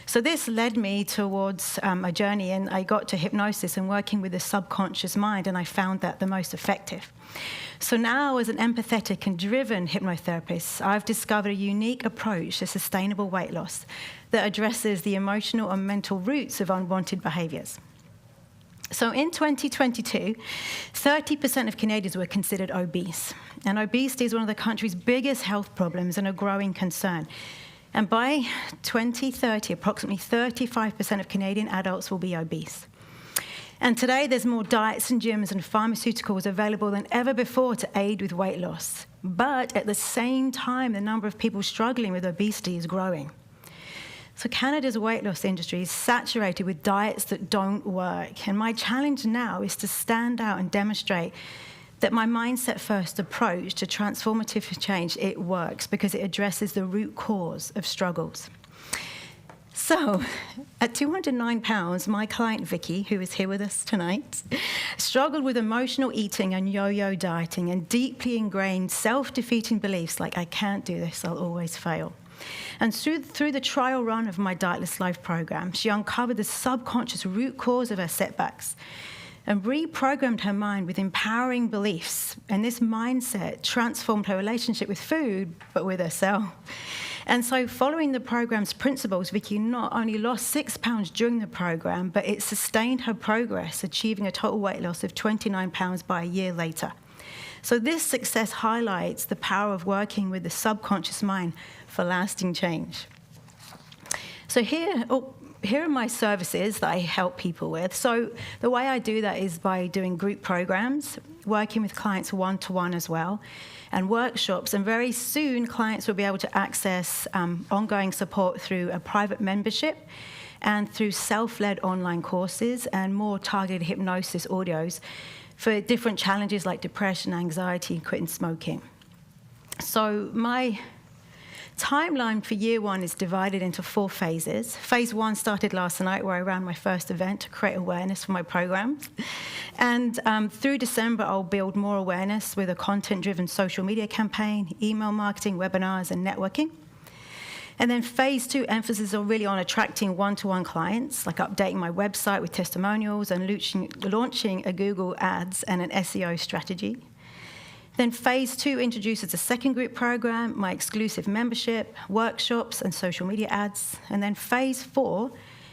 So this led me towards a journey, and I got to hypnosis and working with the subconscious mind, and I found that the most effective. So now, as an empathetic and driven hypnotherapist, I've discovered a unique approach to sustainable weight loss that addresses the emotional and mental roots of unwanted behaviors. So in 2022, 30% of Canadians were considered obese, and obesity is one of the country's biggest health problems and a growing concern. And by 2030, approximately 35% of Canadian adults will be obese. And today, there's more diets and gyms and pharmaceuticals available than ever before to aid with weight loss. But at the same time, the number of people struggling with obesity is growing. So Canada's weight loss industry is saturated with diets that don't work. And my challenge now is to stand out and demonstrate that my mindset-first approach to transformative change, it works because it addresses the root cause of struggles. So, at 209 pounds, my client Vicky, who is here with us tonight, struggled with emotional eating and yo-yo dieting and deeply ingrained self-defeating beliefs like, I can't do this, I'll always fail. And through the trial run of my Dietless Life program, she uncovered the subconscious root cause of her setbacks and reprogrammed her mind with empowering beliefs. And this mindset transformed her relationship with food, but with herself. And so following the program's principles, Vicky not only lost 6 pounds during the program, but it sustained her progress, achieving a total weight loss of 29 pounds by a year later. So this success highlights the power of working with the subconscious mind for lasting change. So here are my services that I help people with. So the way I do that is by doing group programs, working with clients one-to-one as well, and workshops. And very soon, clients will be able to access ongoing support through a private membership and through self-led online courses and more targeted hypnosis audios for different challenges like depression, anxiety, and quitting smoking. So my timeline for year one is divided into 4 phases. Phase 1 started last night, where I ran my first event to create awareness for my programs. And through December, I'll build more awareness with a content-driven social media campaign, email marketing, webinars, and networking. And then phase 2 emphasis are really on attracting one-to-one clients, like updating my website with testimonials and launching a Google Ads and an SEO strategy. Then phase 2 introduces a second group program, my exclusive membership, workshops, and social media ads. And then phase 4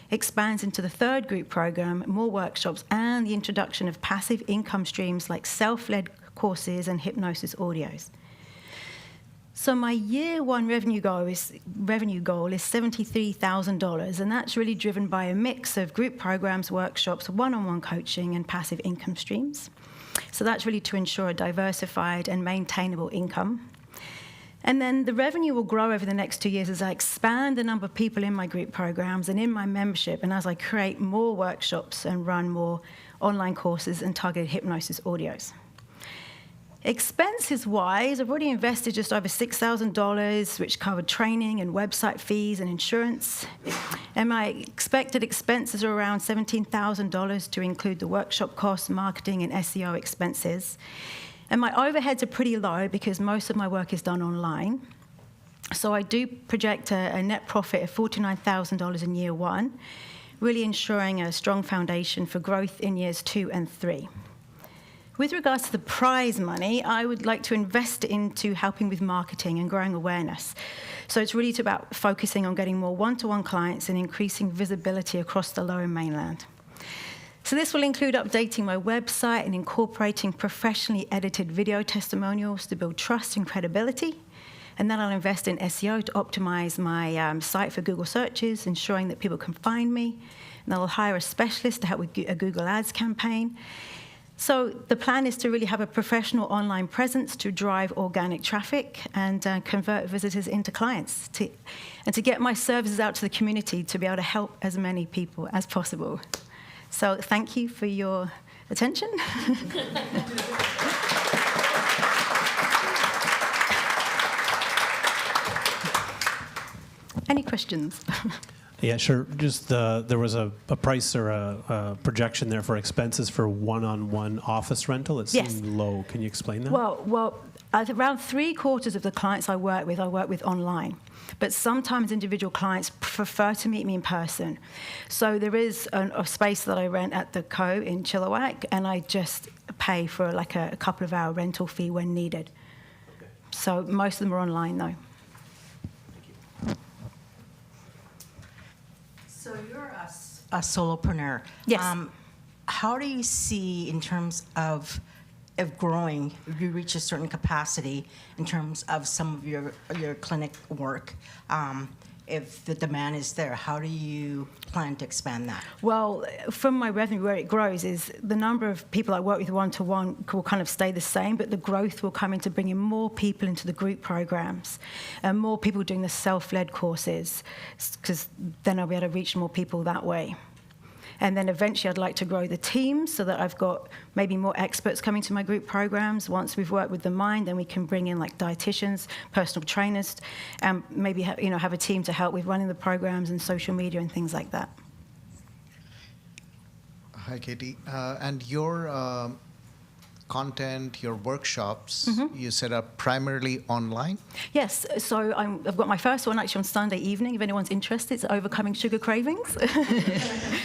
expands into the third group program, more workshops, and the introduction of passive income streams like self-led courses and hypnosis audios. So my year one revenue goal is $73,000, and that's really driven by a mix of group programs, workshops, one-on-one coaching, and passive income streams. So that's really to ensure a diversified and maintainable income. And then the revenue will grow over the next 2 years as I expand the number of people in my group programs and in my membership, and as I create more workshops and run more online courses and targeted hypnosis audios. Expenses-wise, I've already invested just over $6,000, which covered training and website fees and insurance. And my expected expenses are around $17,000 to include the workshop costs, marketing, and SEO expenses. And my overheads are pretty low because most of my work is done online. So I do project a net profit of $49,000 in year one, really ensuring a strong foundation for growth in years 2 and 3. With regards to the prize money, I would like to invest into helping with marketing and growing awareness. So it's really about focusing on getting more one-to-one clients and increasing visibility across the Lower Mainland. So this will include updating my website and incorporating professionally edited video testimonials to build trust and credibility. And then I'll invest in SEO to optimize my site for Google searches, ensuring that people can find me. And I'll hire a specialist to help with a Google Ads campaign. So the plan is to really have a professional online presence to drive organic traffic and convert visitors into clients, and to get my services out to the community to be able to help as many people as possible. So thank you for your attention. Any questions? Yeah, sure. Just there was a price or a projection there for expenses for one-on-one office rental. It seemed low. Can you explain that? Well, around 3/4 of the clients I work with online. But sometimes individual clients prefer to meet me in person. So there is a space that I rent at the Co in Chilliwack, and I just pay for like a couple of hour rental fee when needed. Okay. So most of them are online, though. So you're a solopreneur. Yes. How do you see, in terms of growing, if you reach a certain capacity in terms of some of your clinic work, if the demand is there, how do you plan to expand that? Well, from my revenue, where it grows is the number of people I work with one-to-one will kind of stay the same, but the growth will come into bringing more people into the group programs and more people doing the self-led courses, because then I'll be able to reach more people that way. And then eventually I'd like to grow the team so that I've got maybe more experts coming to my group programs. Once we've worked with the mind, then we can bring in like dietitians, personal trainers, and maybe have a team to help with running the programs and social media and things like that. Hi, Katie. And your content, your workshops, you set up primarily online? Yes, so I've got my first one actually on Sunday evening, if anyone's interested. It's Overcoming Sugar Cravings.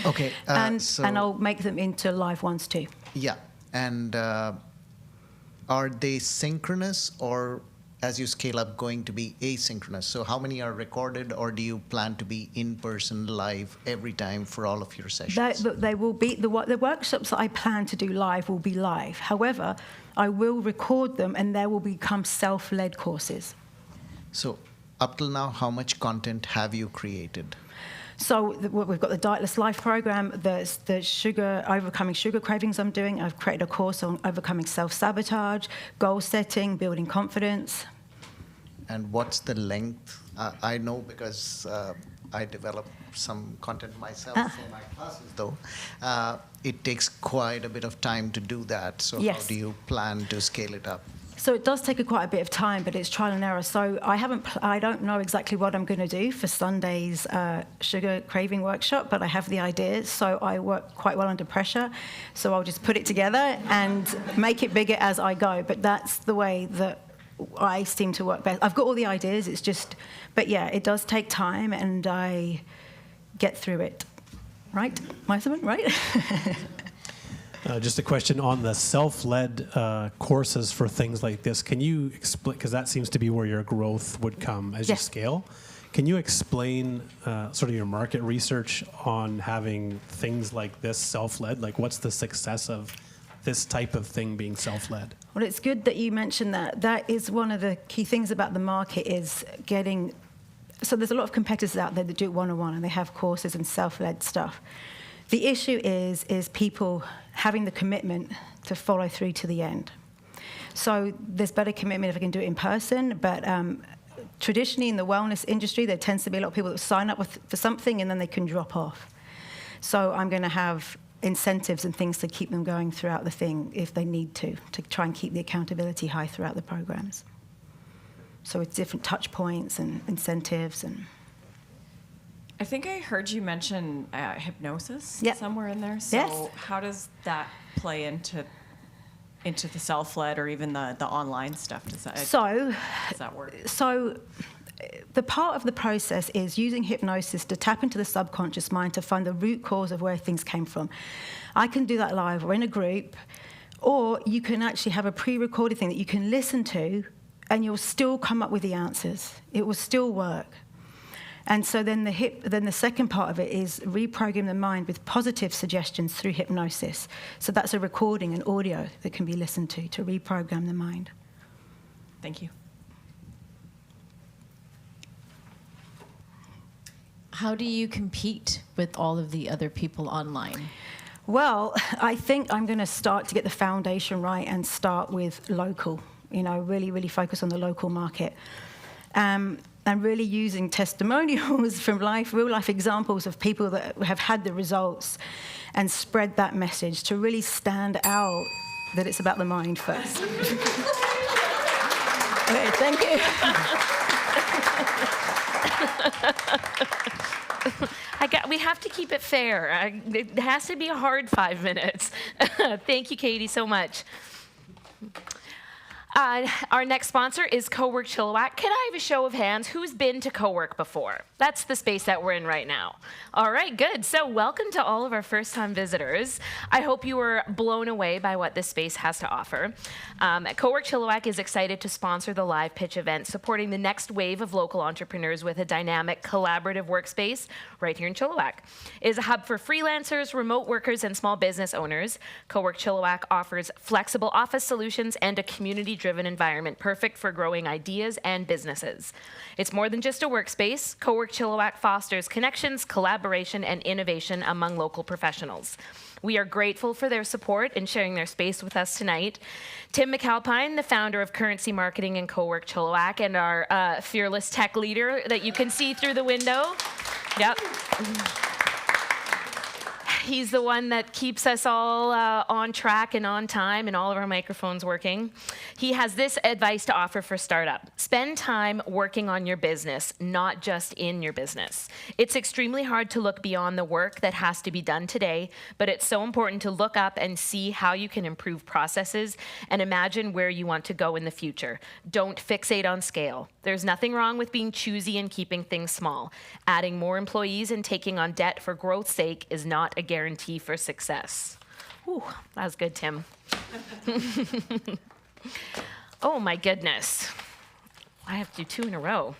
Okay. And I'll make them into live ones too. Yeah, and are they synchronous or, as you scale up, going to be asynchronous? So how many are recorded, or do you plan to be in person live every time for all of your sessions? They will be, the workshops that I plan to do live will be live. However, I will record them and they will become self-led courses. So up till now, how much content have you created? So we've got the Dietless Life program, there's the Overcoming Sugar Cravings I'm doing. I've created a course on overcoming self-sabotage, goal setting, building confidence. And what's the length? I know because I develop some content myself for my classes, though. It takes quite a bit of time to do that. So yes. How do you plan to scale it up? So it does take quite a bit of time, but it's trial and error. So I don't know exactly what I'm going to do for Sunday's sugar craving workshop, but I have the ideas. So I work quite well under pressure. So I'll just put it together and make it bigger as I go. But that's the way that I seem to work best. I've got all the ideas, it's just, but yeah, it does take time, and I get through it. Right? My husband, right? Just a question on the self-led courses for things like this. Can you explain, because that seems to be where your growth would come as you scale. Can you explain sort of your market research on having things like this self-led? Like, what's the success of this type of thing being self-led? Well, it's good that you mentioned that. That is one of the key things about the market is getting... So there's a lot of competitors out there that do it one-on-one, and they have courses and self-led stuff. The issue is people having the commitment to follow through to the end. So there's better commitment if I can do it in person, but traditionally in the wellness industry, there tends to be a lot of people that sign up for something and then they can drop off. So I'm going to have incentives and things to keep them going throughout the thing if they need to try and keep the accountability high throughout the programs. So it's different touch points and incentives. And I think I heard you mention hypnosis somewhere in there. So Yes. how does that play into the self-led or even the online stuff? Does that work? So the part of the process is using hypnosis to tap into the subconscious mind to find the root cause of where things came from. I can do that live or in a group, or you can actually have a pre-recorded thing that you can listen to, and you'll still come up with the answers. It will still work. And so then the second part of it is reprogram the mind with positive suggestions through hypnosis. So that's a recording, an audio that can be listened to reprogram the mind. Thank you. How do you compete with all of the other people online? Well, I think I'm going to start to get the foundation right and start with local. Really, really focus on the local market. And really using testimonials from real life examples of people that have had the results and spread that message to really stand out that it's about the mind first. Okay, thank you. We have to keep it fair. It has to be a hard 5 minutes. Thank you, Katie, so much. Our next sponsor is Cowork Chilliwack. Can I have a show of hands? Who's been to Cowork before? That's the space that we're in right now. All right, good. So welcome to all of our first-time visitors. I hope you were blown away by what this space has to offer. Cowork Chilliwack is excited to sponsor the live pitch event, supporting the next wave of local entrepreneurs with a dynamic, collaborative workspace right here in Chilliwack. It is a hub for freelancers, remote workers, and small business owners. Cowork Chilliwack offers flexible office solutions and a community-driven environment perfect for growing ideas and businesses. It's more than just a workspace. Cowork Chilliwack fosters connections, collaboration, and innovation among local professionals. We are grateful for their support in sharing their space with us tonight. Tim McAlpine, the founder of Currency Marketing and Cowork Chilliwack, and our fearless tech leader that you can see through the window. Yep. He's the one that keeps us all on track and on time and all of our microphones working. He has this advice to offer for startup. Spend time working on your business, not just in your business. It's extremely hard to look beyond the work that has to be done today, but it's so important to look up and see how you can improve processes and imagine where you want to go in the future. Don't fixate on scale. There's nothing wrong with being choosy and keeping things small. Adding more employees and taking on debt for growth's sake is not a guarantee for success. Ooh, that was good, Tim. Oh my goodness. I have to do 2 in a row.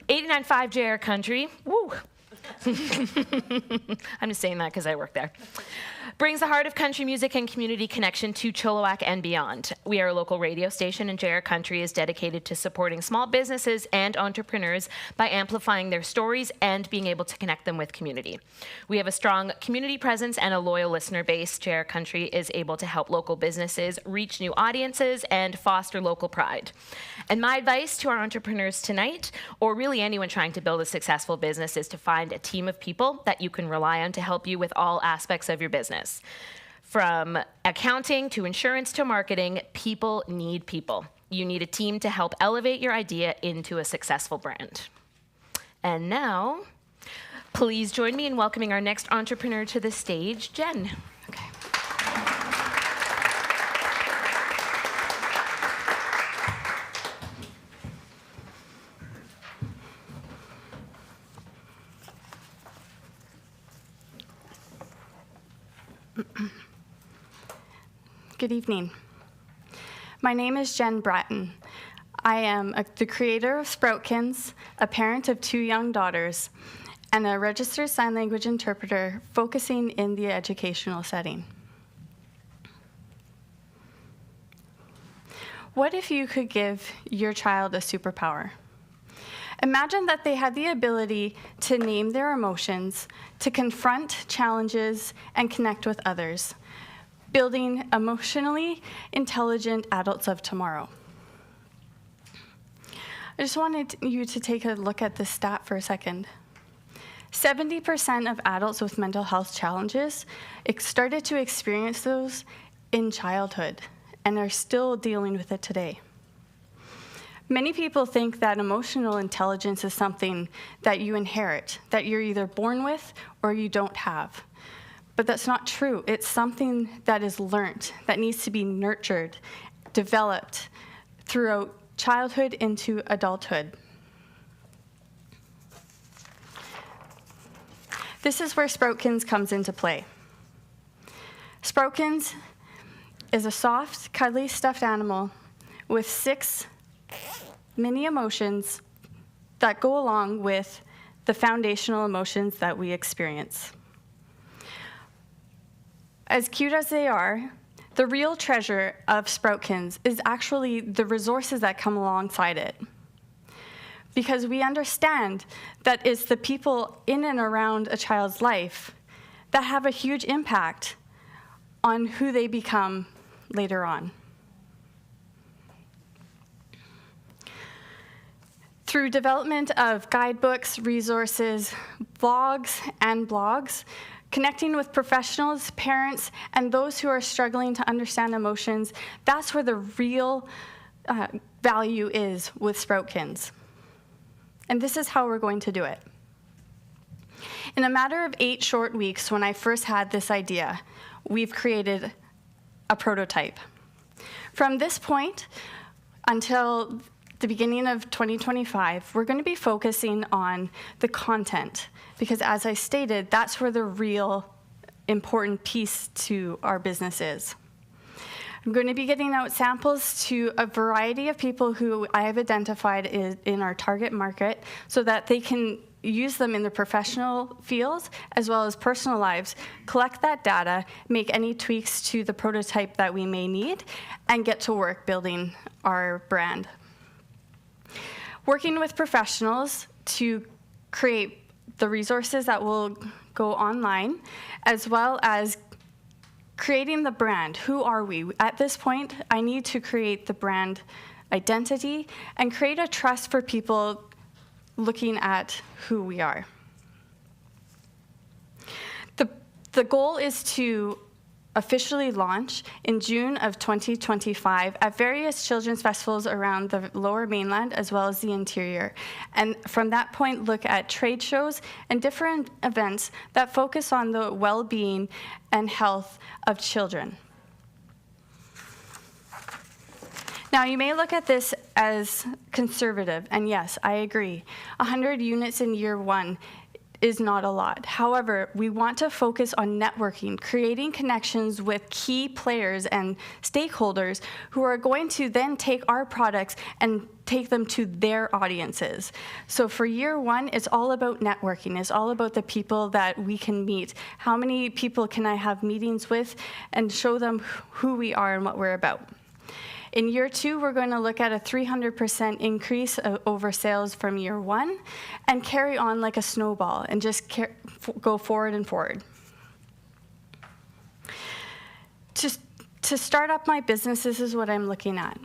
89.5 JR Country. Woo. I'm just saying that because I work there. Brings the heart of country music and community connection to Chilliwack and beyond. We are a local radio station, and JR Country is dedicated to supporting small businesses and entrepreneurs by amplifying their stories and being able to connect them with community. We have a strong community presence and a loyal listener base. JR Country is able to help local businesses reach new audiences and foster local pride. And my advice to our entrepreneurs tonight, or really anyone trying to build a successful business, is to find a team of people that you can rely on to help you with all aspects of your business. From accounting to insurance to marketing, people need people. You need a team to help elevate your idea into a successful brand. And now, please join me in welcoming our next entrepreneur to the stage, Jen. Okay. Good evening. My name is Jen Bratton. I am the creator of Sproutkins, a parent of 2 young daughters, and a registered sign language interpreter focusing in the educational setting. What if you could give your child a superpower? Imagine that they had the ability to name their emotions, to confront challenges, and connect with others, building emotionally intelligent adults of tomorrow. I just wanted you to take a look at this stat for a second. 70% of adults with mental health challenges started to experience those in childhood and are still dealing with it today. Many people think that emotional intelligence is something that you inherit, that you're either born with or you don't have. But that's not true. It's something that is learned, that needs to be nurtured, developed throughout childhood into adulthood. This is where Sproutkins comes into play. Sproutkins is a soft, cuddly stuffed animal with 6 mini emotions that go along with the foundational emotions that we experience. As cute as they are, the real treasure of Sproutkins is actually the resources that come alongside it. Because we understand that it's the people in and around a child's life that have a huge impact on who they become later on. Through development of guidebooks, resources, vlogs, and blogs, connecting with professionals, parents, and those who are struggling to understand emotions, that's where the real value is with Sproutkins. And this is how we're going to do it. In a matter of 8 short weeks, when I first had this idea, we've created a prototype. From this point until the beginning of 2025, we're going to be focusing on the content, because as I stated, that's where the real important piece to our business is. I'm going to be getting out samples to a variety of people who I have identified in our target market so that they can use them in their professional fields as well as personal lives, collect that data, make any tweaks to the prototype that we may need, and get to work building our brand. Working with professionals to create the resources that will go online, as well as creating the brand. Who are we? At this point, I need to create the brand identity and create a trust for people looking at who we are. The goal is to officially launch in June of 2025 at various children's festivals around the Lower Mainland as well as the interior. And from that point, look at trade shows and different events that focus on the well-being and health of children. Now, you may look at this as conservative, and yes, I agree. 100 units in year 1 is not a lot. However, we want to focus on networking, creating connections with key players and stakeholders who are going to then take our products and take them to their audiences. So for year 1, it's all about networking. It's all about the people that we can meet. How many people can I have meetings with and show them who we are and what we're about? In year 2, we're going to look at a 300% increase over sales from year 1 and carry on like a snowball and just go forward and forward. To start up my business, this is what I'm looking at.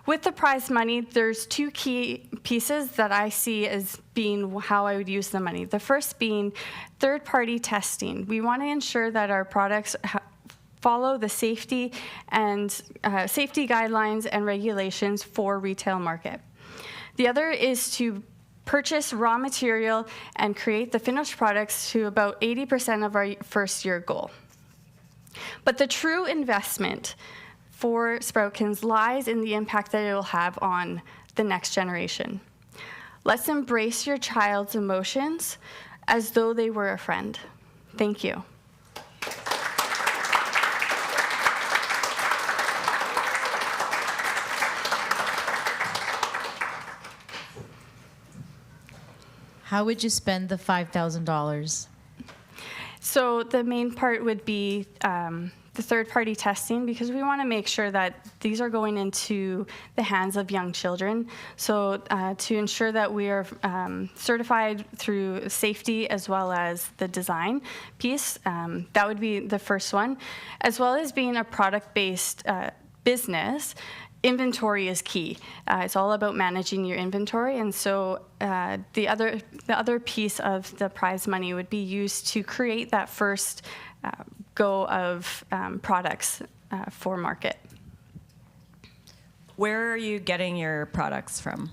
With the prize money, there's 2 key pieces that I see as being how I would use the money. The first being third-party testing. We want to ensure that our products follow the safety guidelines and regulations for retail market. The other is to purchase raw material and create the finished products to about 80% of our first year goal. But the true investment for Sproutkins lies in the impact that it will have on the next generation. Let's embrace your child's emotions as though they were a friend. Thank you. How would you spend the $5,000? So the main part would be the third-party testing, because we want to make sure that these are going into the hands of young children. So to ensure that we are certified through safety as well as the design piece, that would be the first one. As well as being a product-based business, inventory is key. It's all about managing your inventory, and so the other piece of the prize money would be used to create that first go of products for market. Where are you getting your products from?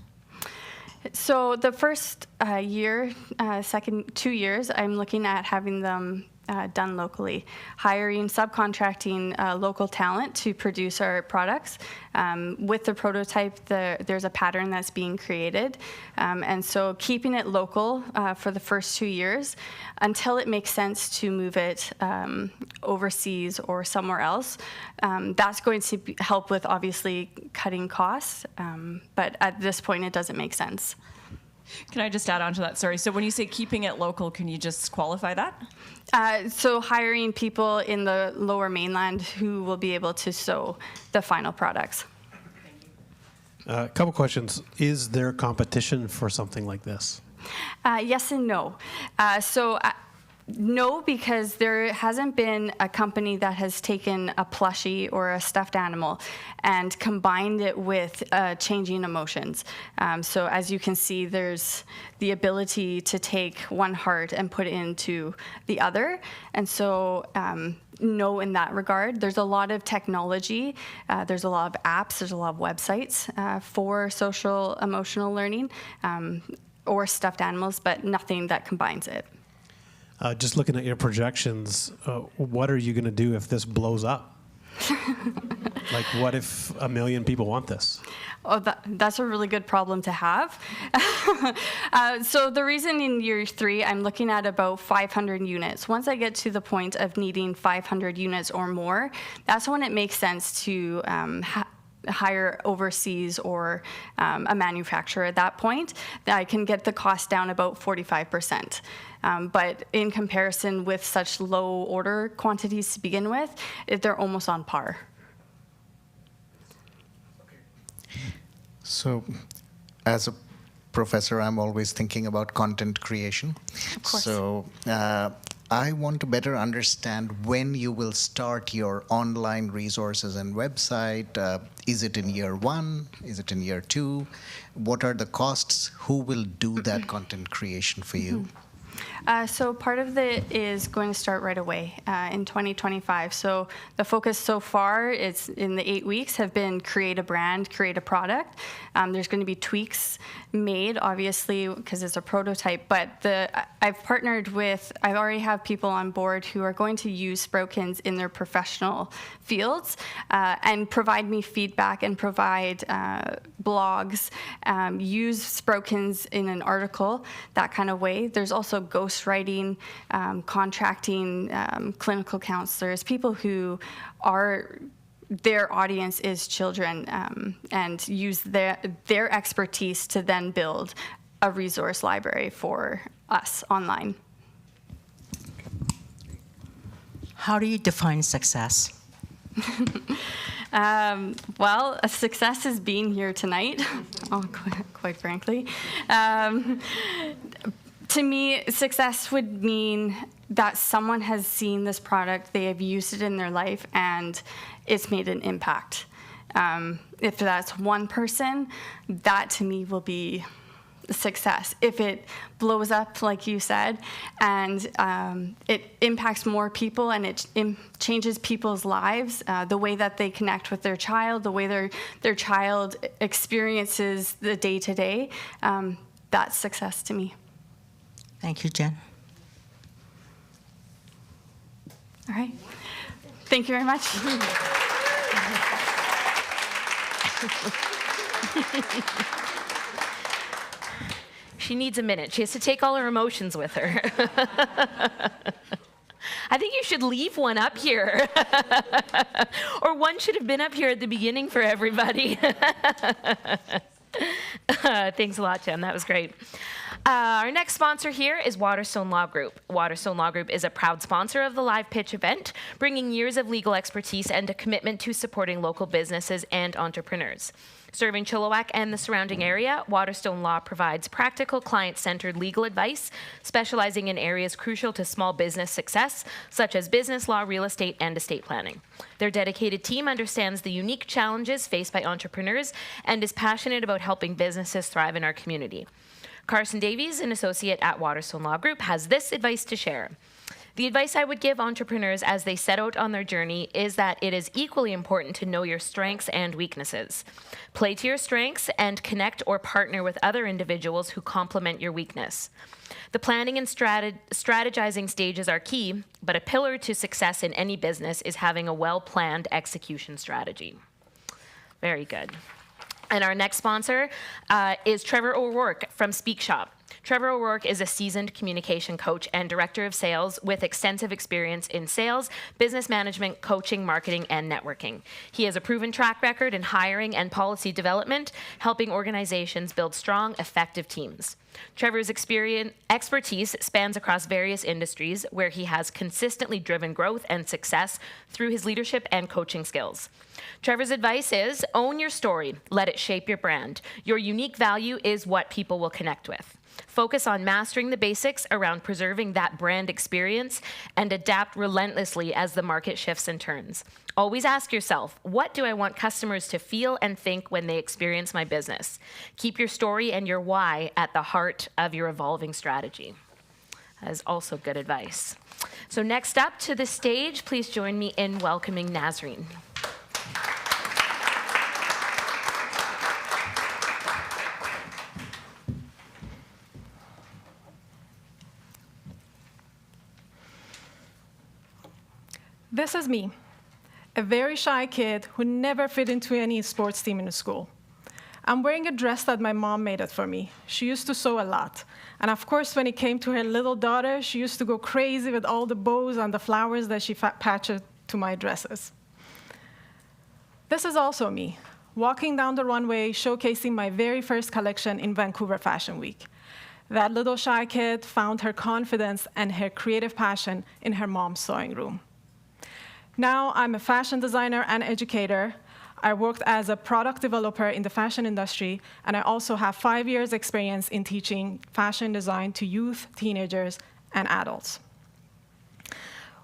So the first second 2 years, I'm looking at having them done locally, hiring, subcontracting local talent to produce our products. With the prototype, there's a pattern that's being created. And so keeping it local for the first 2 years until it makes sense to move it overseas or somewhere else. That's going to help with obviously cutting costs, but at this point it doesn't make sense. Can I just add on to that? Sorry. So when you say keeping it local, can you just qualify that? So hiring people in the Lower Mainland who will be able to sew the final products. A couple questions. Is there competition for something like this? Yes and no. No, because there hasn't been a company that has taken a plushie or a stuffed animal and combined it with changing emotions. So as you can see, there's the ability to take one heart and put it into the other. And so no, in that regard. There's a lot of technology. There's a lot of apps. There's a lot of websites for social emotional learning or stuffed animals, but nothing that combines it. Just looking at your projections, what are you going to do if this blows up? Like, what if 1 million people want this? Oh, that's a really good problem to have. So the reason in year 3, I'm looking at about 500 units. Once I get to the point of needing 500 units or more, that's when it makes sense to hire overseas or a manufacturer at that point. I can get the cost down about 45%. But in comparison with such low order quantities to begin with, they're almost on par. So, as a professor, I'm always thinking about content creation. Of course. So, I want to better understand when you will start your online resources and website. Is it in year 1? Is it in year 2? What are the costs? Who will do that content creation for you? So part of it is going to start right away in 2025. So the focus so far is in the 8 weeks have been create a brand, create a product. There's going to be tweaks made, obviously, because it's a prototype. But I've partnered with, I already have people on board who are going to use Sproutkins in their professional fields and provide me feedback and provide blogs, use Sproutkins in an article, that kind of way. There's also ghostwriting, contracting, clinical counselors, people who are, their audience is children, and use their expertise to then build a resource library for us online. How do you define success? Well, a success is being here tonight, quite frankly. To me, success would mean that someone has seen this product, they have used it in their life, and it's made an impact. If that's one person, that to me will be a success. If it blows up, like you said, and it impacts more people and it changes people's lives, the way that they connect with their child, the way their child experiences the day-to-day, that's success to me. Thank you, Jen. All right. Thank you very much. She needs a minute. She has to take all her emotions with her. I think you should leave one up here. Or one should have been up here at the beginning for everybody. Thanks a lot, Jen. That was great. Our next sponsor here is Waterstone Law Group. Waterstone Law Group is a proud sponsor of the Live Pitch event, bringing years of legal expertise and a commitment to supporting local businesses and entrepreneurs. Serving Chilliwack and the surrounding area, Waterstone Law provides practical, client-centered legal advice, specializing in areas crucial to small business success, such as business law, real estate, and estate planning. Their dedicated team understands the unique challenges faced by entrepreneurs and is passionate about helping businesses thrive in our community. Carson Davies, an associate at Waterstone Law Group, has this advice to share. The advice I would give entrepreneurs as they set out on their journey is that it is equally important to know your strengths and weaknesses. Play to your strengths and connect or partner with other individuals who complement your weakness. The planning and strategizing stages are key, but a pillar to success in any business is having a well-planned execution strategy. Very good. And our next sponsor is Trevor O'Rourke from Speak Shop. Trevor O'Rourke is a seasoned communication coach and director of sales with extensive experience in sales, business management, coaching, marketing, and networking. He has a proven track record in hiring and policy development, helping organizations build strong, effective teams. Trevor's expertise spans across various industries where he has consistently driven growth and success through his leadership and coaching skills. Trevor's advice is, own your story, let it shape your brand. Your unique value is what people will connect with. Focus on mastering the basics around preserving that brand experience and adapt relentlessly as the market shifts and turns. Always ask yourself, what do I want customers to feel and think when they experience my business? Keep your story and your why at the heart of your evolving strategy. That is also good advice. So next up to the stage, please join me in welcoming Nazreen. This is me, a very shy kid who never fit into any sports team in school. I'm wearing a dress that my mom made it for me. She used to sew a lot. And of course, when it came to her little daughter, she used to go crazy with all the bows and the flowers that she patched to my dresses. This is also me, walking down the runway, showcasing my very first collection in Vancouver Fashion Week. That little shy kid found her confidence and her creative passion in her mom's sewing room. Now I'm a fashion designer and educator. I worked as a product developer in the fashion industry, and I also have 5 years experience in teaching fashion design to youth, teenagers, and adults.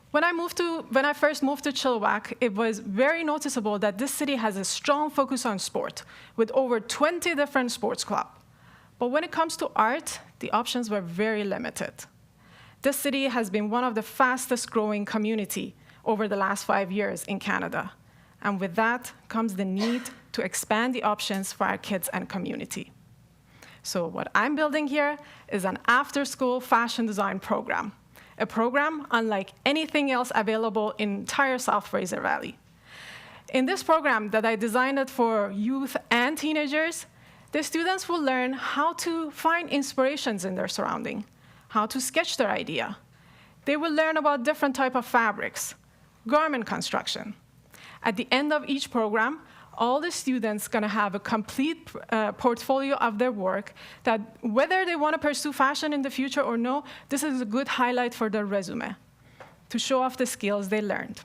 When I first moved to Chilliwack, it was very noticeable that this city has a strong focus on sport, with over 20 different sports clubs. But when it comes to art, the options were very limited. This city has been one of the fastest growing community over the last 5 years in Canada. And with that comes the need to expand the options for our kids and community. So what I'm building here is an after-school fashion design program, a program unlike anything else available in entire South Fraser Valley. In this program that I designed it for youth and teenagers, the students will learn how to find inspirations in their surrounding, how to sketch their idea. They will learn about different types of fabrics, garment construction. At the end of each program, all the students are going to have a complete portfolio of their work that whether they want to pursue fashion in the future or no, this is a good highlight for their resume to show off the skills they learned.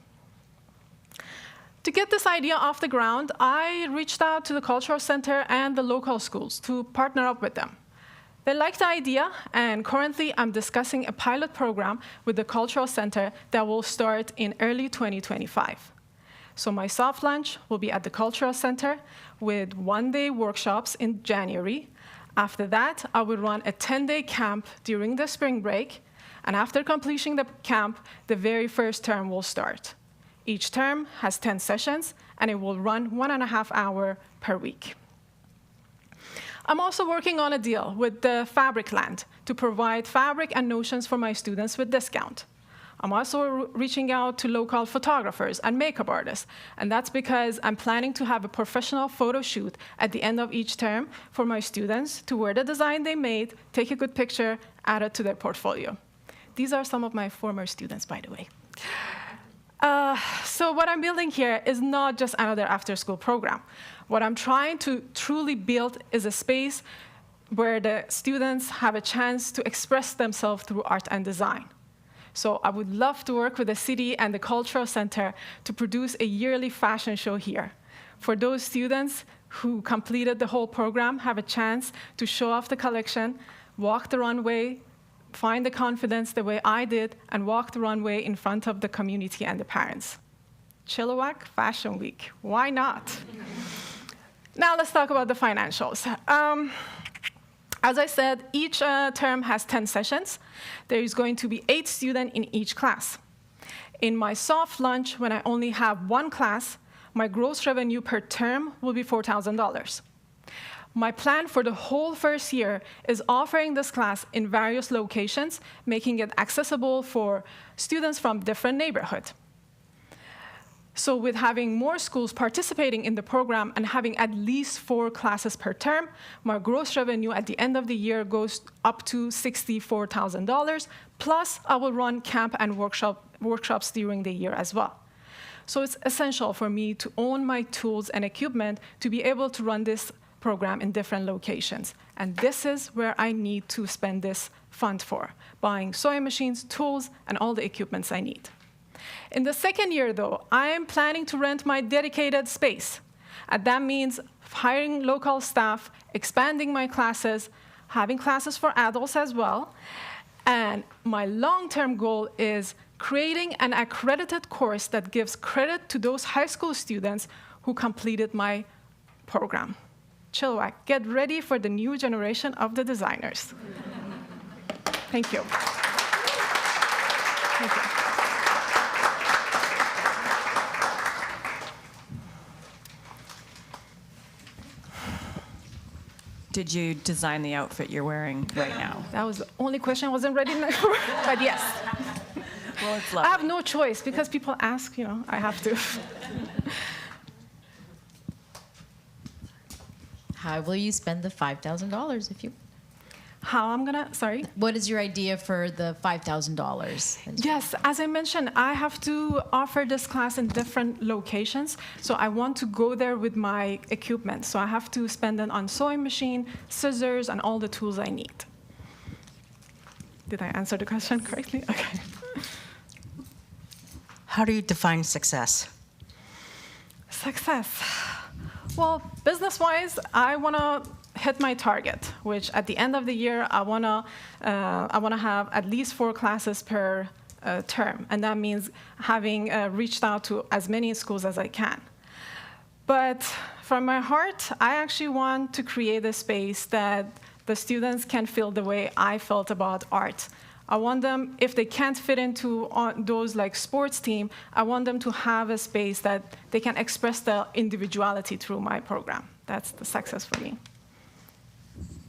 To get this idea off the ground, I reached out to the Cultural Center and the local schools to partner up with them. They liked the idea, and currently I'm discussing a pilot program with the Cultural Center that will start in early 2025. So my soft launch will be at the Cultural Center with one-day workshops in January. After that, I will run a 10-day camp during the spring break, and after completing the camp, the very first term will start. Each term has 10 sessions, and it will run 1.5 hours per week. I'm also working on a deal with the Fabric Land to provide fabric and notions for my students with discount. I'm also reaching out to local photographers and makeup artists, and that's because I'm planning to have a professional photo shoot at the end of each term for my students to wear the design they made, take a good picture, add it to their portfolio. These are some of my former students, by the way. So what I'm building here is not just another after-school program. What I'm trying to truly build is a space where the students have a chance to express themselves through art and design. So I would love to work with the city and the Cultural Center to produce a yearly fashion show here. For those students who completed the whole program, have a chance to show off the collection, walk the runway, find the confidence the way I did, and walk the runway in front of the community and the parents. Chilliwack Fashion Week, why not? Now let's talk about the financials. As I said, each term has 10 sessions. There is going to be 8 students in each class. In my soft launch, when I only have one class, my gross revenue per term will be $4,000. My plan for the whole first year is offering this class in various locations, making it accessible for students from different neighborhoods. So with having more schools participating in the program and having at least 4 classes per term, my gross revenue at the end of the year goes up to $64,000, plus I will run camp and workshops during the year as well. So it's essential for me to own my tools and equipment to be able to run this program in different locations. And this is where I need to spend this fund for, buying sewing machines, tools, and all the equipments I need. In the second year, though, I am planning to rent my dedicated space. And that means hiring local staff, expanding my classes, having classes for adults as well. And my long-term goal is creating an accredited course that gives credit to those high school students who completed my program. Chilliwack, get ready for the new generation of the designers. Thank you. Thank you. Did you design the outfit you're wearing right now? That was the only question I wasn't ready for, but yes. Well, it's I lovely. have no choice because people ask, I have to. How will you spend the $5,000 if you? How I'm gonna, sorry? What is your idea for the $5,000? Yes, as I mentioned, I have to offer this class in different locations. So I want to go there with my equipment. So I have to spend it on sewing machine, scissors, and all the tools I need. Did I answer the question correctly? Okay. How do you define success? Success. Well, business-wise, I want to hit my target, which at the end of the year, I want to have at least 4 classes per term, and that means having reached out to as many schools as I can. But from my heart, I actually want to create a space that the students can feel the way I felt about art. I want them, if they can't fit into those like sports team, I want them to have a space that they can express their individuality through my program. That's the success for me.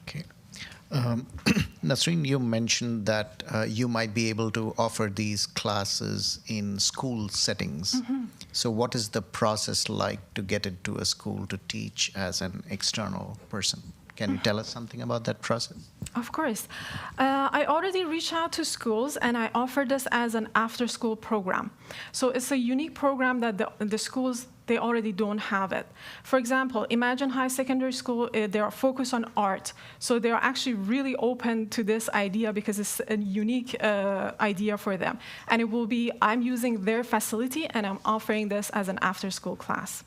Okay. Nasreen, you mentioned that you might be able to offer these classes in school settings. Mm-hmm. So what is the process like to get into a school to teach as an external person? Can you tell us something about that process? Of course. I already reached out to schools, and I offer this as an after-school program. So it's a unique program that the schools, they already don't have it. For example, Imagine High Secondary School, they are focused on art. So they are actually really open to this idea because it's a unique idea for them. And it will be, I'm using their facility, and I'm offering this as an after-school class.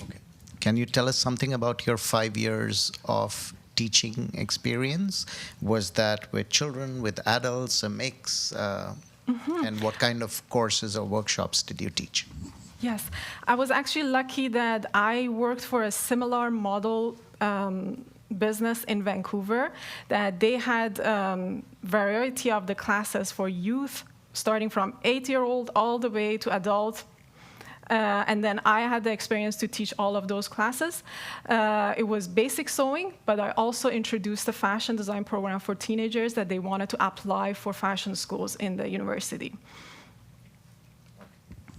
Okay. Can you tell us something about your 5 years of teaching experience? Was that with children, with adults, a mix? And what kind of courses or workshops did you teach? Yes, I was actually lucky that I worked for a similar model business in Vancouver, that they had variety of the classes for youth, starting from 8-year-old all the way to adult. And then I had the experience to teach all of those classes. It was basic sewing, but I also introduced a fashion design program for teenagers that they wanted to apply for fashion schools in the university.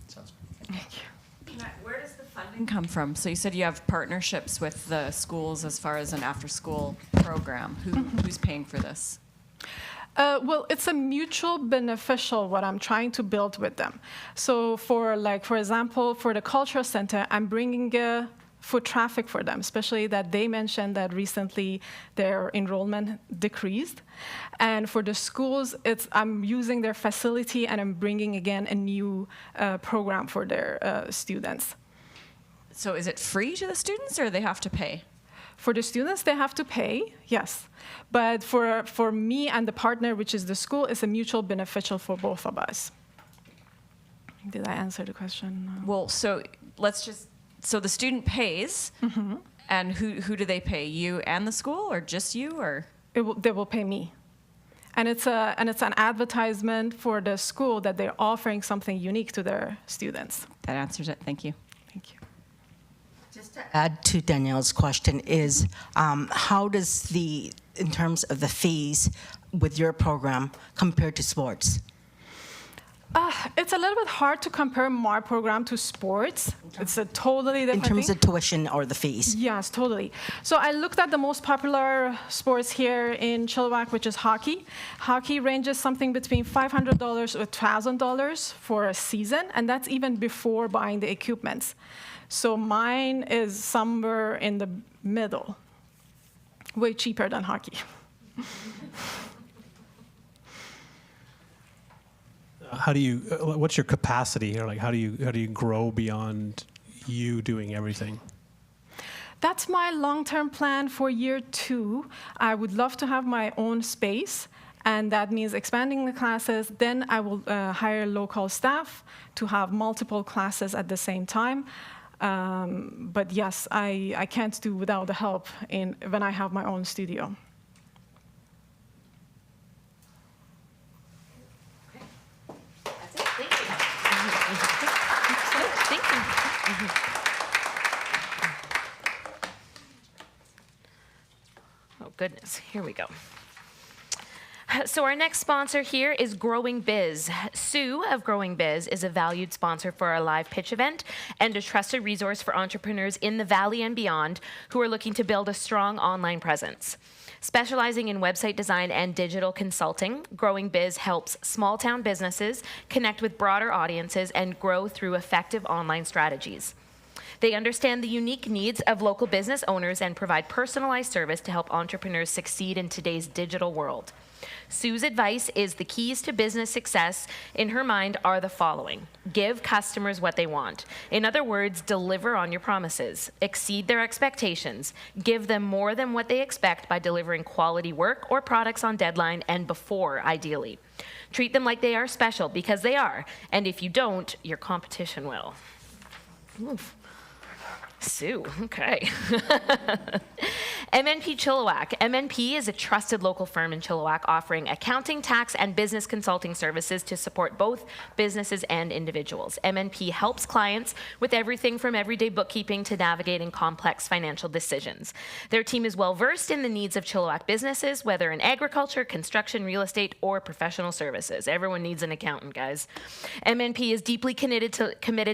Sounds good. Thank you. Where does the funding come from? So you said you have partnerships with the schools as far as an after-school program. Who's paying for this? Well, it's a mutual beneficial what I'm trying to build with them. So for example, for the Cultural Center, I'm bringing foot traffic for them, especially that they mentioned that recently their enrollment decreased. And for the schools, I'm using their facility and I'm bringing again a new program for their students. So is it free to the students or they have to pay? For the students, they have to pay, yes. But for me and the partner, which is the school, it's a mutual beneficial for both of us. Did I answer the question? Well, so so the student pays, and who do they pay? You and the school, or just you, or? They will pay me. And it's an advertisement for the school that they're offering something unique to their students. That answers it. Thank you. Thank you. Just to add to Danielle's question is, how does in terms of the fees with your program compare to sports? It's a little bit hard to compare my program to sports. It's a totally different In terms thing. of tuition or the fees? Yes, totally. So I looked at the most popular sports here in Chilliwack, which is hockey. Hockey ranges something between $500 to $1,000 for a season, and that's even before buying the equipments. So mine is somewhere in the middle, way cheaper than hockey. What's your capacity, or like how do you grow beyond you doing everything? That's my long-term plan for year 2. I would love to have my own space, and that means expanding the classes. Then I will hire local staff to have multiple classes at the same time. But yes, I can't do without the help when I have my own studio. Oh, goodness. Here we go. So our next sponsor here is Growing Biz. Sue of Growing Biz is a valued sponsor for our live pitch event and a trusted resource for entrepreneurs in the Valley and beyond who are looking to build a strong online presence. Specializing in website design and digital consulting, Growing Biz helps small town businesses connect with broader audiences and grow through effective online strategies. They understand the unique needs of local business owners and provide personalized service to help entrepreneurs succeed in today's digital world. Sue's advice is the keys to business success in her mind are the following. Give customers what they want. In other words, deliver on your promises. Exceed their expectations. Give them more than what they expect by delivering quality work or products on deadline and before, ideally. Treat them like they are special because they are. And if you don't, your competition will. Oof. Sue, okay. MNP Chilliwack. MNP is a trusted local firm in Chilliwack offering accounting, tax, and business consulting services to support both businesses and individuals. MNP helps clients with everything from everyday bookkeeping to navigating complex financial decisions. Their team is well versed in the needs of Chilliwack businesses, whether in agriculture, construction, real estate, or professional services. Everyone needs an accountant, guys. MNP is deeply committed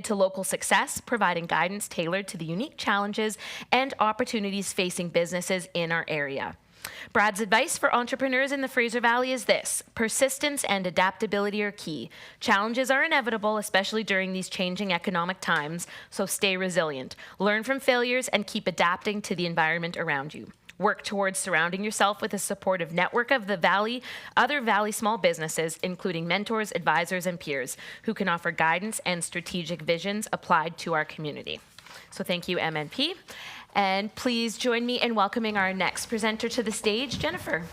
to local success, providing guidance tailored to the unique challenges and opportunities facing businesses in our area. Brad's advice for entrepreneurs in the Fraser Valley is this: persistence and adaptability are key. Challenges are inevitable, especially during these changing economic times, so stay resilient. Learn from failures and keep adapting to the environment around you. Work towards surrounding yourself with a supportive network of the Valley, other Valley small businesses, including mentors, advisors, and peers, who can offer guidance and strategic visions applied to our community. So thank you, MNP. And please join me in welcoming our next presenter to the stage, Jennifer.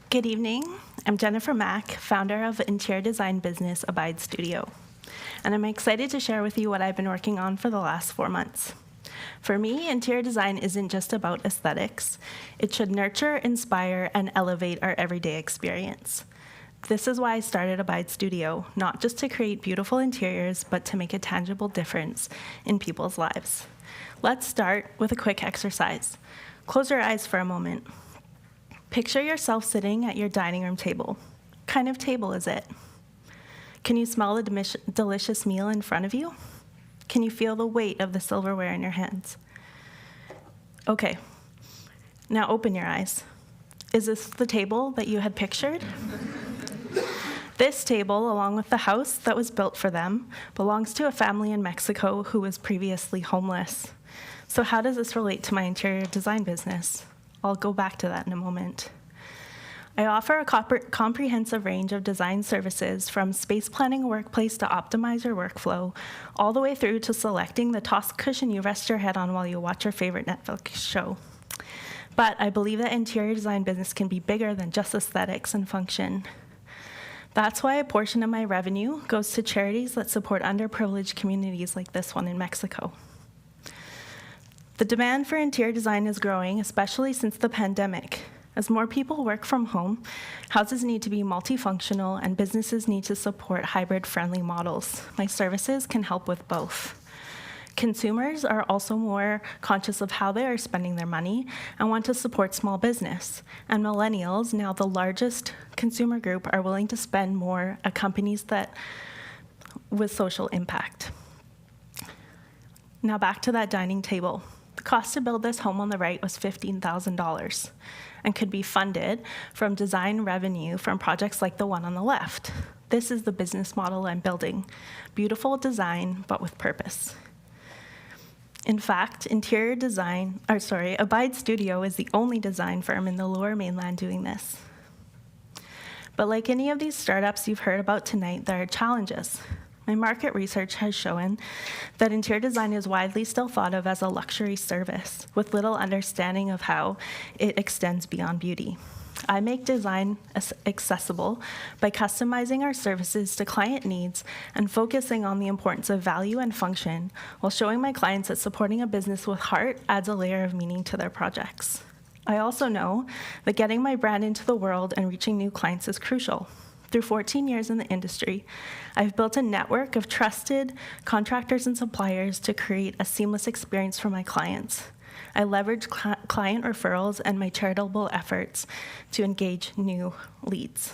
Good evening. I'm Jennifer Mack, founder of interior design business Abide Studio. And I'm excited to share with you what I've been working on for the last 4 months. For me, interior design isn't just about aesthetics. It should nurture, inspire, and elevate our everyday experience. This is why I started Abide Studio, not just to create beautiful interiors, but to make a tangible difference in people's lives. Let's start with a quick exercise. Close your eyes for a moment. Picture yourself sitting at your dining room table. What kind of table is it? Can you smell the delicious meal in front of you? Can you feel the weight of the silverware in your hands? Okay, now open your eyes. Is this the table that you had pictured? This table, along with the house that was built for them, belongs to a family in Mexico who was previously homeless. So how does this relate to my interior design business? I'll go back to that in a moment. I offer a comprehensive range of design services, from space planning a workplace to optimize your workflow, all the way through to selecting the toss cushion you rest your head on while you watch your favorite Netflix show. But I believe that interior design business can be bigger than just aesthetics and function. That's why a portion of my revenue goes to charities that support underprivileged communities like this one in Mexico. The demand for interior design is growing, especially since the pandemic. As more people work from home, houses need to be multifunctional and businesses need to support hybrid-friendly models. My services can help with both. Consumers are also more conscious of how they are spending their money and want to support small business. And millennials, now the largest consumer group, are willing to spend more at companies that with social impact. Now back to that dining table. The cost to build this home on the right was $15,000 and could be funded from design revenue from projects like the one on the left. This is the business model I'm building. Beautiful design, but with purpose. In fact, Abide Studio is the only design firm in the Lower Mainland doing this. But like any of these startups you've heard about tonight, there are challenges. My market research has shown that interior design is widely still thought of as a luxury service, with little understanding of how it extends beyond beauty. I make design accessible by customizing our services to client needs and focusing on the importance of value and function, while showing my clients that supporting a business with heart adds a layer of meaning to their projects. I also know that getting my brand into the world and reaching new clients is crucial. Through 14 years in the industry, I've built a network of trusted contractors and suppliers to create a seamless experience for my clients. I leverage client referrals and my charitable efforts to engage new leads.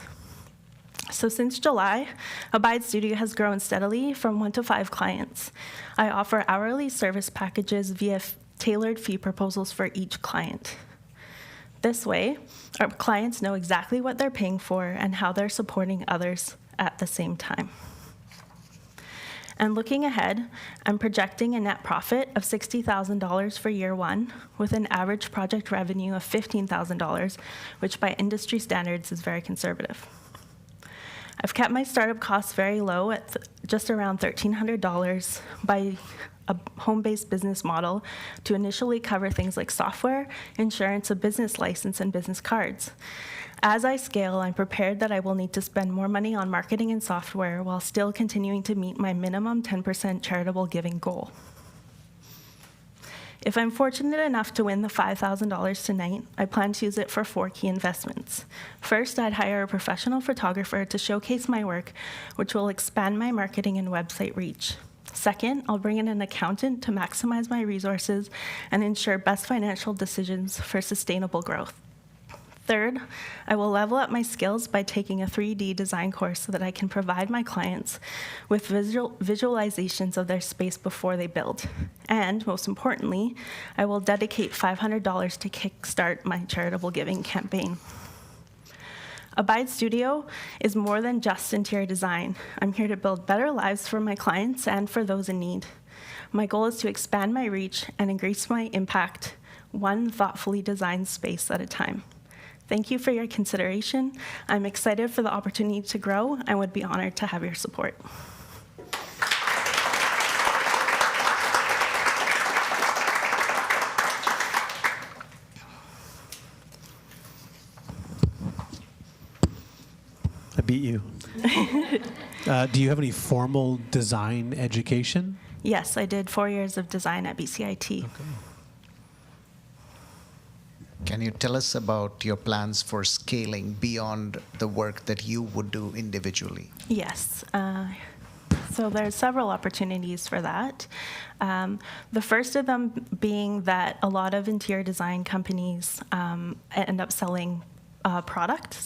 So since July, Abide Studio has grown steadily from 1 to 5 clients. I offer hourly service packages via tailored fee proposals for each client. This way, our clients know exactly what they're paying for and how they're supporting others at the same time. And looking ahead, I'm projecting a net profit of $60,000 for year 1, with an average project revenue of $15,000, which by industry standards is very conservative. I've kept my startup costs very low at just around $1,300 by a home-based business model to initially cover things like software, insurance, a business license, and business cards. As I scale, I'm prepared that I will need to spend more money on marketing and software while still continuing to meet my minimum 10% charitable giving goal. If I'm fortunate enough to win the $5,000 tonight, I plan to use it for 4 key investments. First, I'd hire a professional photographer to showcase my work, which will expand my marketing and website reach. Second, I'll bring in an accountant to maximize my resources and ensure best financial decisions for sustainable growth. Third, I will level up my skills by taking a 3D design course so that I can provide my clients with visualizations of their space before they build. And most importantly, I will dedicate $500 to kickstart my charitable giving campaign. Abide Studio is more than just interior design. I'm here to build better lives for my clients and for those in need. My goal is to expand my reach and increase my impact, one thoughtfully designed space at a time. Thank you for your consideration. I'm excited for the opportunity to grow and would be honored to have your support. I beat you. Do you have any formal design education? Yes, I did 4 years of design at BCIT. Okay. Can you tell us about your plans for scaling beyond the work that you would do individually? Yes. So there's several opportunities for that. The first of them being that a lot of interior design companies end up selling product,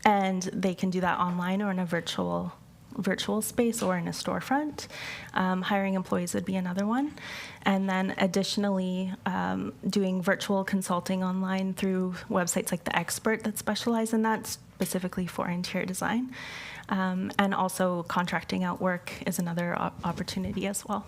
and they can do that online or in a virtual virtual space or in a storefront. Hiring employees would be another one. And then additionally, doing virtual consulting online through websites like The Expert that specialize in that, specifically for interior design. And also contracting out work is another opportunity as well.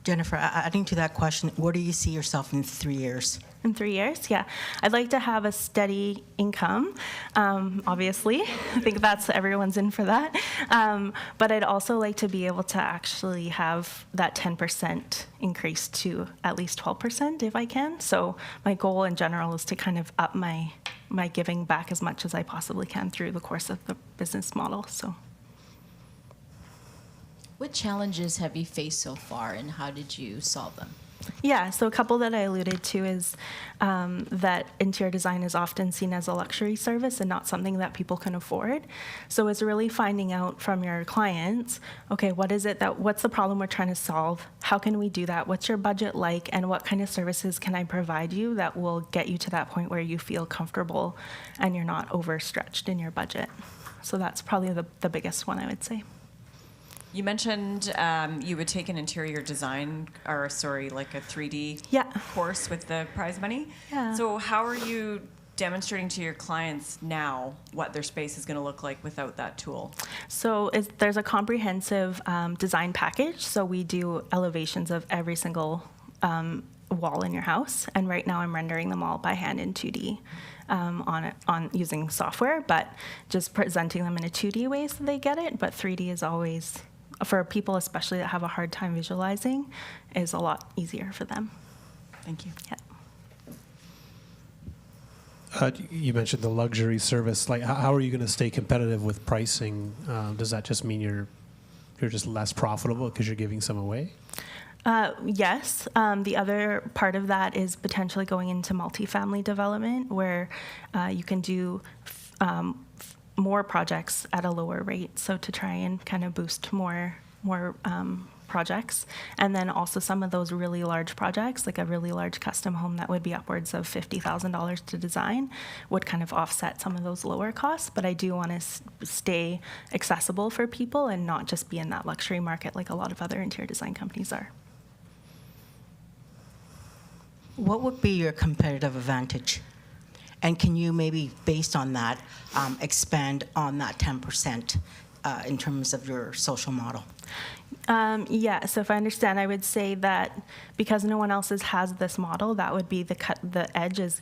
Jennifer, adding to that question, where do you see yourself in 3 years? In 3 years, yeah. I'd like to have a steady income, obviously. I think that's everyone's in for that. But I'd also like to be able to actually have that 10% increase to at least 12% if I can. So my goal in general is to kind of up my giving back as much as I possibly can through the course of the business model. So. What challenges have you faced so far, and how did you solve them? Yeah, so a couple that I alluded to is that interior design is often seen as a luxury service and not something that people can afford. So it's really finding out from your clients, okay, what's the problem we're trying to solve? How can we do that? What's your budget like? And what kind of services can I provide you that will get you to that point where you feel comfortable and you're not overstretched in your budget? So that's probably the biggest one, I would say. You mentioned you would take an interior design, like a 3D course with the prize money. Yeah. So how are you demonstrating to your clients now what their space is going to look like without that tool? So there's a comprehensive design package. So we do elevations of every single wall in your house. And right now I'm rendering them all by hand in 2D. On using software, but just presenting them in a 2D way so they get it. But 3D is always, for people especially that have a hard time visualizing, is a lot easier for them. Thank you. Yeah. You mentioned the luxury service. Like, how are you going to stay competitive with pricing? Does that just mean you're just less profitable because you're giving some away? Yes. The other part of that is potentially going into multifamily development where you can do more projects at a lower rate. So to try and kind of boost more projects. And then also some of those really large projects, like a really large custom home that would be upwards of $50,000 to design, would kind of offset some of those lower costs. But I do want to stay accessible for people and not just be in that luxury market like a lot of other interior design companies are. What would be your competitive advantage? And can you maybe, based on that, expand on that 10% in terms of your social model? Yeah, so if I understand, I would say that because no one else has this model, that would be the edge is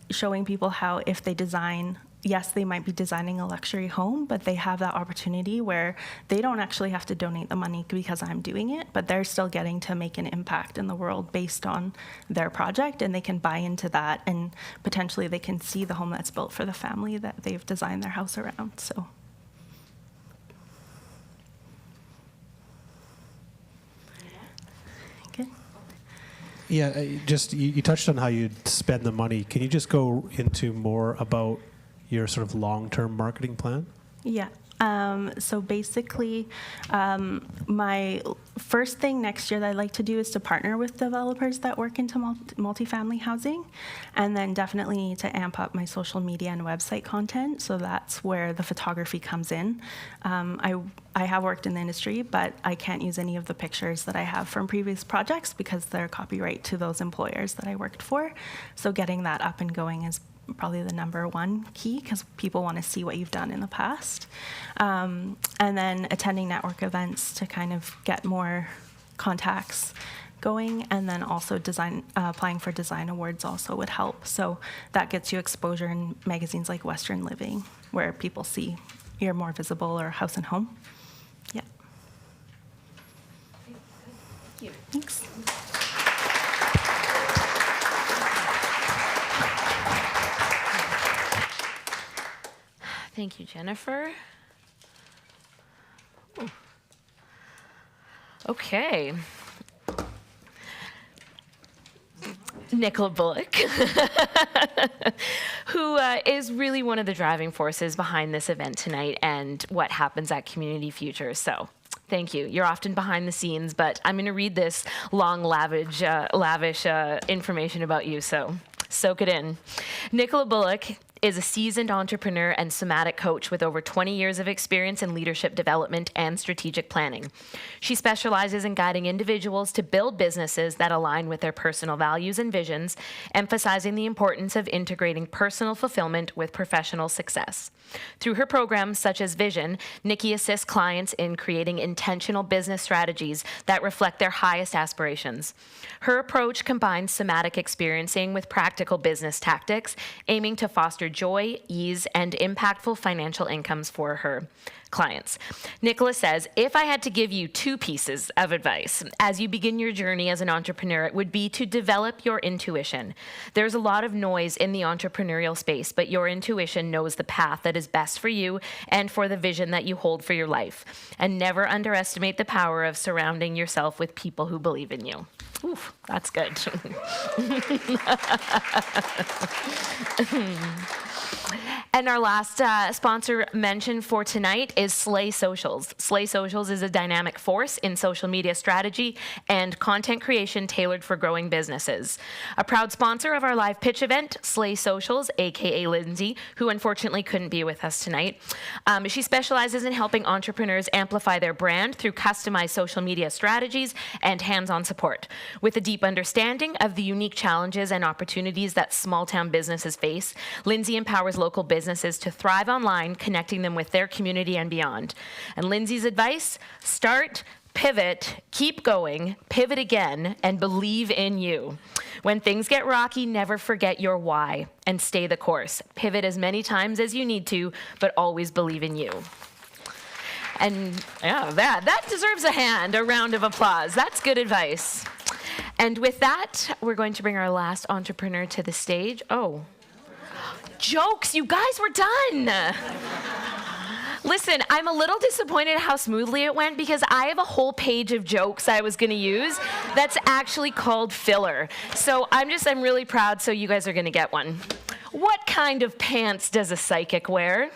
showing people how if they design, yes, they might be designing a luxury home, but they have that opportunity where they don't actually have to donate the money because I'm doing it, but they're still getting to make an impact in the world based on their project, and they can buy into that, and potentially they can see the home that's built for the family that they've designed their house around. So. Okay. Yeah, just you touched on how you'd spend the money. Can you just go into more about your sort of long-term marketing plan? Yeah. So basically, my first thing next year that I'd like to do is to partner with developers that work into multifamily housing, and then definitely need to amp up my social media and website content. So that's where the photography comes in. I have worked in the industry, but I can't use any of the pictures that I have from previous projects because they're copyright to those employers that I worked for. So getting that up and going is probably the number one key because people want to see what you've done in the past. And then attending network events to kind of get more contacts going, and then also applying for design awards also would help. So that gets you exposure in magazines like Western Living, where people see you're more visible, or House and Home. Yeah. Thank you. Thanks. Thank you, Jennifer. Ooh. Okay. Nicola Bullock, who is really one of the driving forces behind this event tonight and what happens at Community Futures. So thank you. You're often behind the scenes, but I'm going to read this long, lavish information about you, so soak it in. Nicola Bullock is a seasoned entrepreneur and somatic coach with over 20 years of experience in leadership development and strategic planning. She specializes in guiding individuals to build businesses that align with their personal values and visions, emphasizing the importance of integrating personal fulfillment with professional success. Through her programs such as Vision, Nikki assists clients in creating intentional business strategies that reflect their highest aspirations. Her approach combines somatic experiencing with practical business tactics, aiming to foster joy, ease, and impactful financial incomes for her clients. Nicholas says, if I had to give you 2 pieces of advice as you begin your journey as an entrepreneur, it would be to develop your intuition. There's a lot of noise in the entrepreneurial space, but your intuition knows the path that is best for you and for the vision that you hold for your life. And never underestimate the power of surrounding yourself with people who believe in you. Oof, that's good. And our last sponsor mention for tonight is Slay Socials. Slay Socials is a dynamic force in social media strategy and content creation tailored for growing businesses. A proud sponsor of our live pitch event, Slay Socials, aka Lindsay, who unfortunately couldn't be with us tonight. She specializes in helping entrepreneurs amplify their brand through customized social media strategies and hands-on support. With a deep understanding of the unique challenges and opportunities that small-town businesses face, Lindsay empowers local businesses to thrive online, connecting them with their community and beyond. And Lindsay's advice: start, pivot, keep going, pivot again, and believe in you. When things get rocky, never forget your why and stay the course. Pivot as many times as you need to, but always believe in you. And yeah, that deserves a round of applause. That's good advice. And with that, we're going to bring our last entrepreneur to the stage. Oh. Jokes, you guys were done. Listen, I'm a little disappointed how smoothly it went because I have a whole page of jokes I was gonna use that's actually called filler. So I'm really proud, so you guys are gonna get one. What kind of pants does a psychic wear?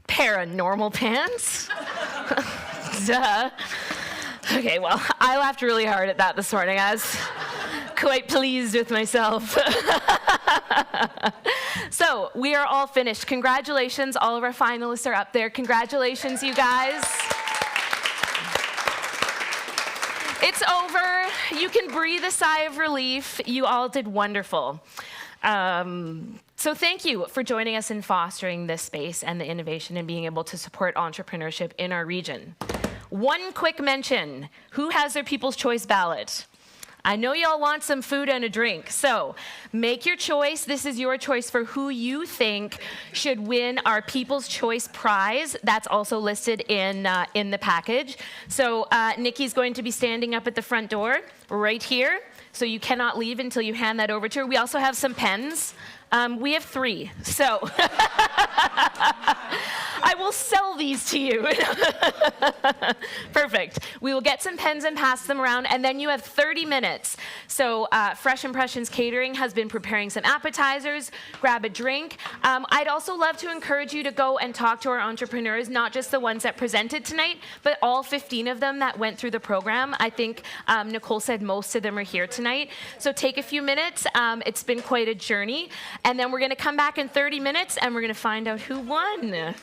Paranormal pants? Duh. Okay, well, I laughed really hard at that this morning. I was quite pleased with myself. So we are all finished. Congratulations, all of our finalists are up there. Congratulations, you guys. It's over. You can breathe a sigh of relief. You all did wonderful. So thank you for joining us in fostering this space and the innovation and being able to support entrepreneurship in our region. One quick mention: who has their People's Choice ballot? I know y'all want some food and a drink, so make your choice. This is your choice for who you think should win our People's Choice prize. That's also listed in the package. So Nikki's going to be standing up at the front door right here, so you cannot leave until you hand that over to her. We also have some pens. We have 3, so I will sell these to you. Perfect. We will get some pens and pass them around, and then you have 30 minutes. So Fresh Impressions Catering has been preparing some appetizers. Grab a drink. I'd also love to encourage you to go and talk to our entrepreneurs, not just the ones that presented tonight, but all 15 of them that went through the program. I think Nicole said most of them are here tonight. So take a few minutes. It's been quite a journey. And then we're going to come back in 30 minutes, and we're going to find out who won.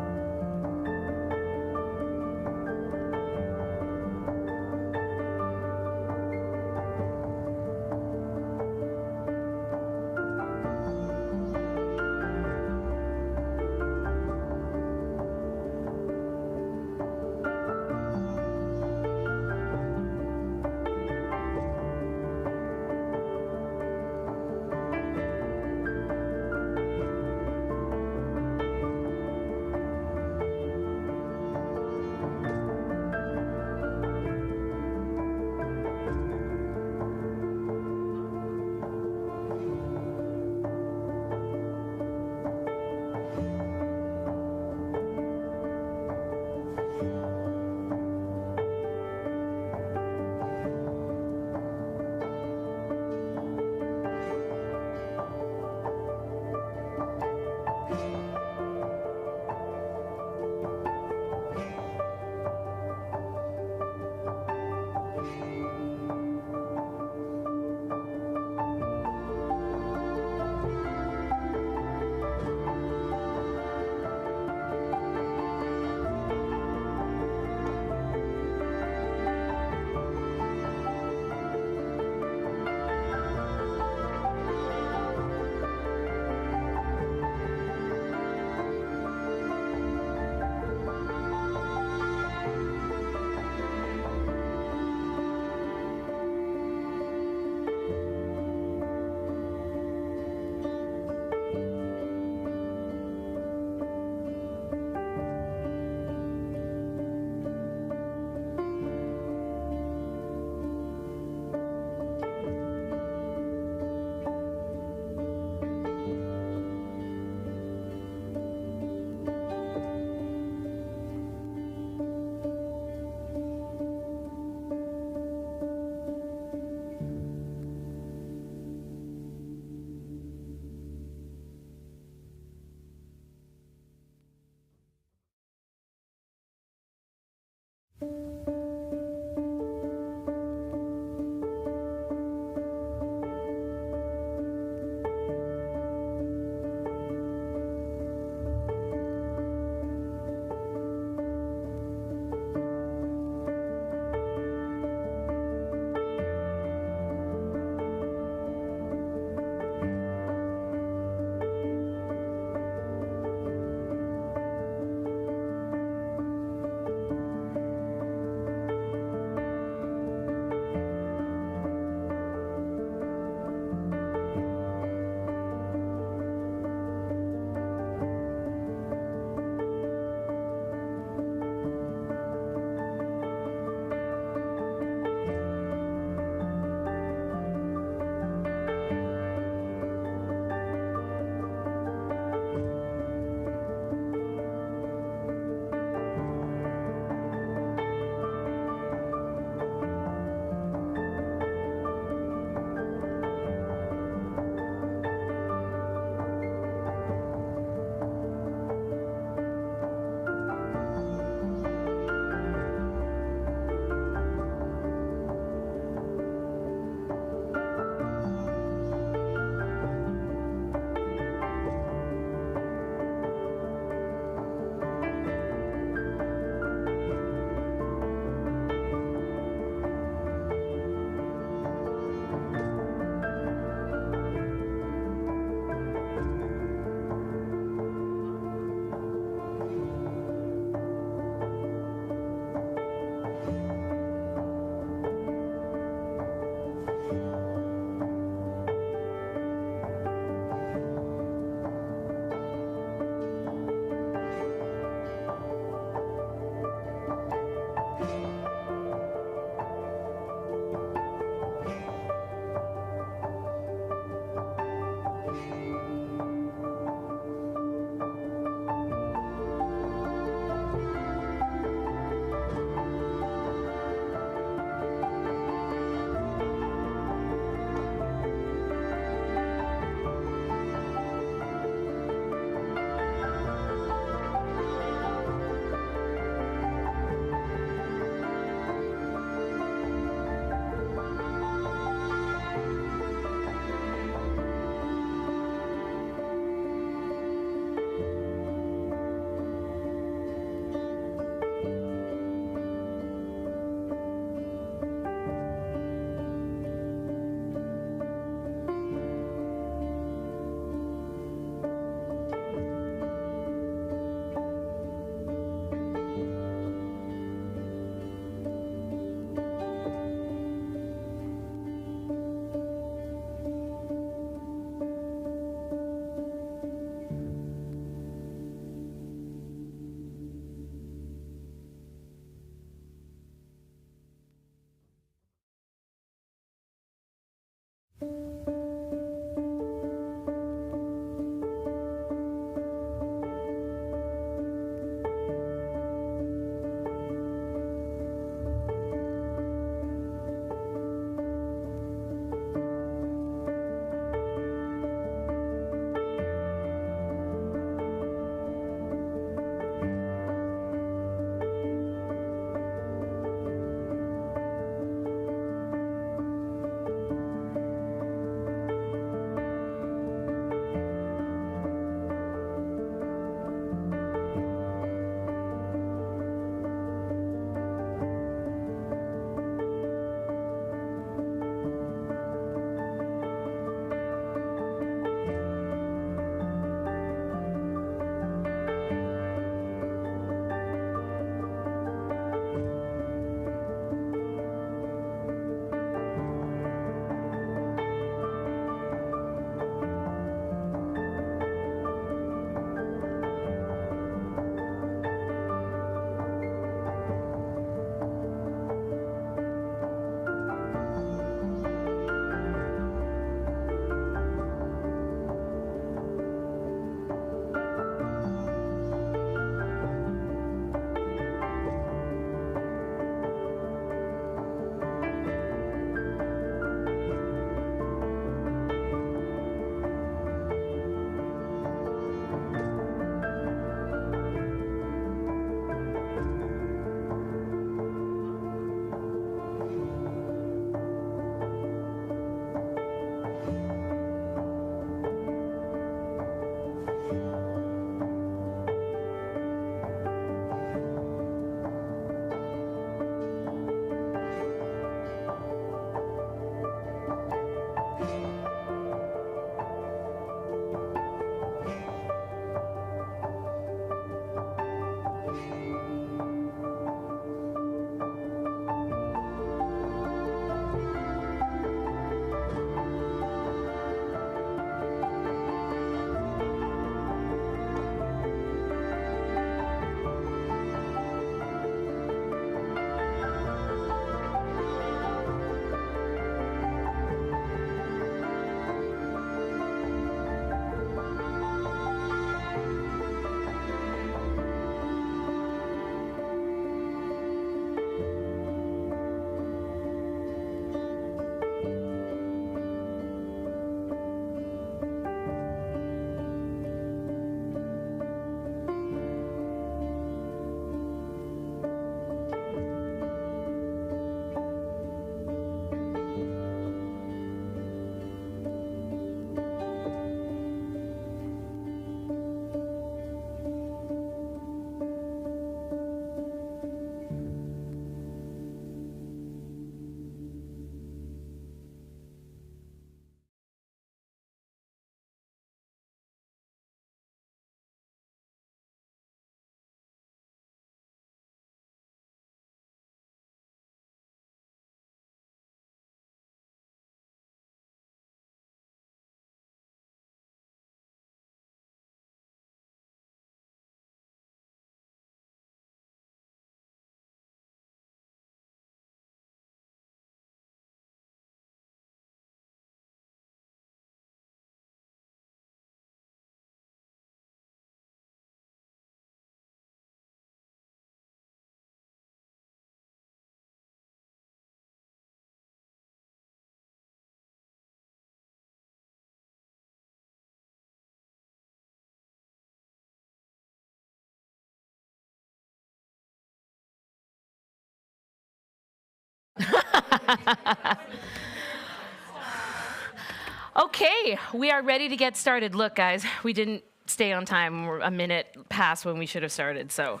Okay, we are ready to get started. Look, guys, we didn't stay on time. We're a minute past when we should have started, so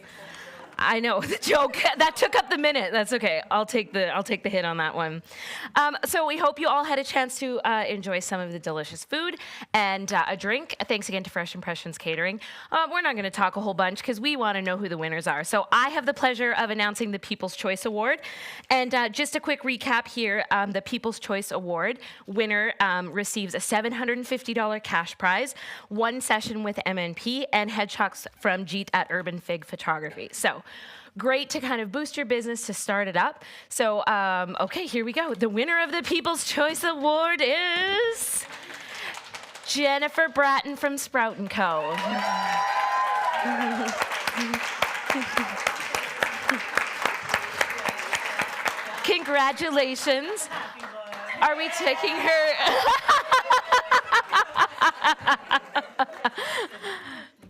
I know the joke that took up the minute. That's okay. I'll take the hit on that one. So we hope you all had a chance to enjoy some of the delicious food and a drink. Thanks again to Fresh Impressions Catering. We're not going to talk a whole bunch because we want to know who the winners are. So I have the pleasure of announcing the People's Choice Award. And just a quick recap here: the People's Choice Award winner receives a $750 cash prize, 1 session with MNP, and headshots from Jeet at Urban Fig Photography. So great to kind of boost your business to start it up. So, okay, here we go. The winner of the People's Choice Award is Jennifer Bratton from Sprout & Co. Congratulations. Are we taking her?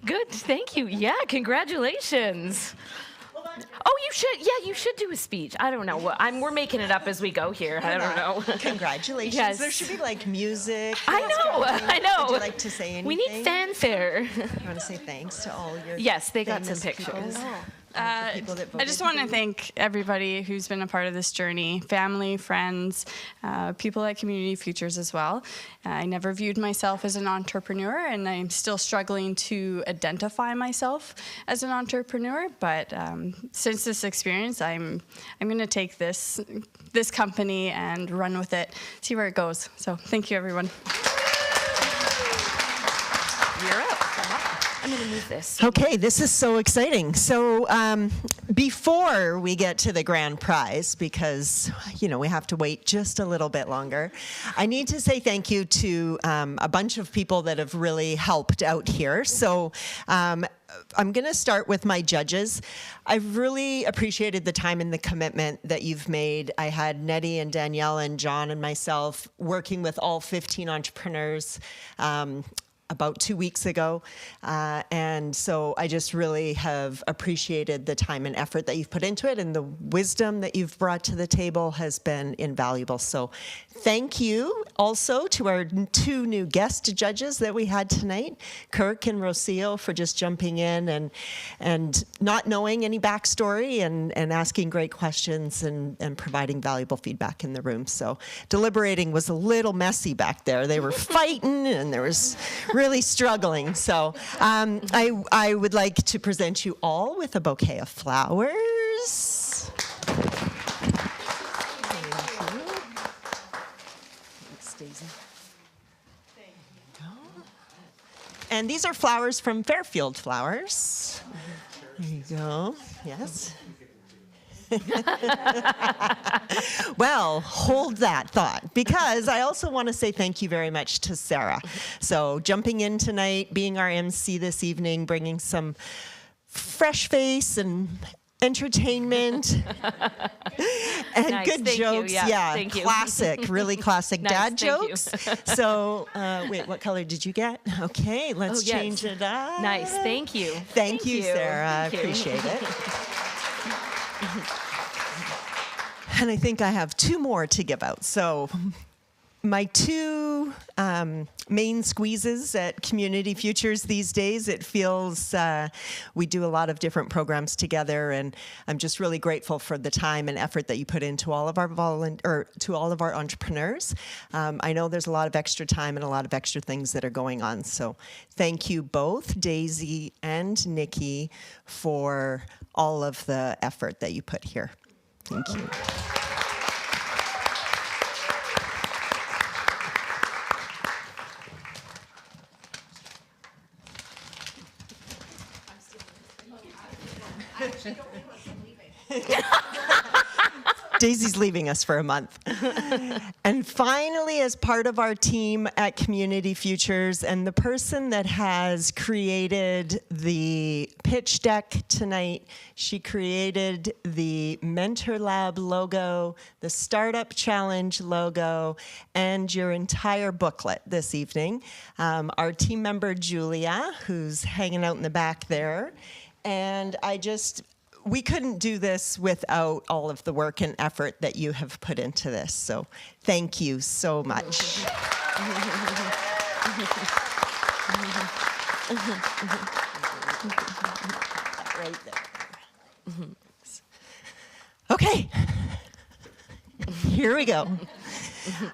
Good, thank you. Yeah, congratulations. Oh, you should. Yeah, you should do a speech. I don't know. We're making it up as we go here. I don't know. Congratulations. Yes. There should be like music. I know. Would you like to say anything? We need fanfare. You want to say thanks to all your Yes, they got some famous people? pictures. People that I just want to thank everybody who's been a part of this journey, family, friends, people at Community Futures as well. I never viewed myself as an entrepreneur, and I'm still struggling to identify myself as an entrepreneur. But since this experience, I'm going to take this company and run with it, see where it goes. So thank you, everyone. You're up. I'm going to move this. Okay, this is so exciting. So before we get to the grand prize, because, we have to wait just a little bit longer, I need to say thank you to a bunch of people that have really helped out here. So I'm going to start with my judges. I've really appreciated the time and the commitment that you've made. I had Nettie and Danielle and John and myself working with all 15 entrepreneurs about 2 weeks ago. And so I just really have appreciated the time and effort that you've put into it, and the wisdom that you've brought to the table has been invaluable. So thank you also to our 2 new guest judges that we had tonight, Kirk and Rocio, for just jumping in and not knowing any backstory and asking great questions and providing valuable feedback in the room. So deliberating was a little messy back there. They were fighting and there was really struggling. So I would like to present you all with a bouquet of flowers. Thanks, Daisy. And these are flowers from Fairfield Flowers. There you go. Yes. Well, hold that thought, because I also want to say thank you very much to Sarah. So jumping in tonight, being our MC this evening, bringing some fresh face and entertainment and Nice, good thank you. jokes. Yeah, thank you. Classic, really classic Nice, dad thank you. jokes. So wait, what color did you get? Okay, let's Oh, yes. change it up. Nice, thank you. Thank you, Sarah. I Thank you. appreciate it. And I think I have 2 more to give out. So my 2 main squeezes at Community Futures these days, it feels we do a lot of different programs together, and I'm just really grateful for the time and effort that you put into all of our to all of our entrepreneurs. I know there's a lot of extra time and a lot of extra things that are going on. So thank you both, Daisy and Nikki, for all of the effort that you put here. Thank you. Daisy's leaving us for a month. And finally, as part of our team at Community Futures, and the person that has created the pitch deck tonight, she created the Mentor Lab logo, the Startup Challenge logo, and your entire booklet this evening. Our team member, Julia, who's hanging out in the back there. And I just we couldn't do this without all of the work and effort that you have put into this. So thank you so much. Right there. Okay. Here we go.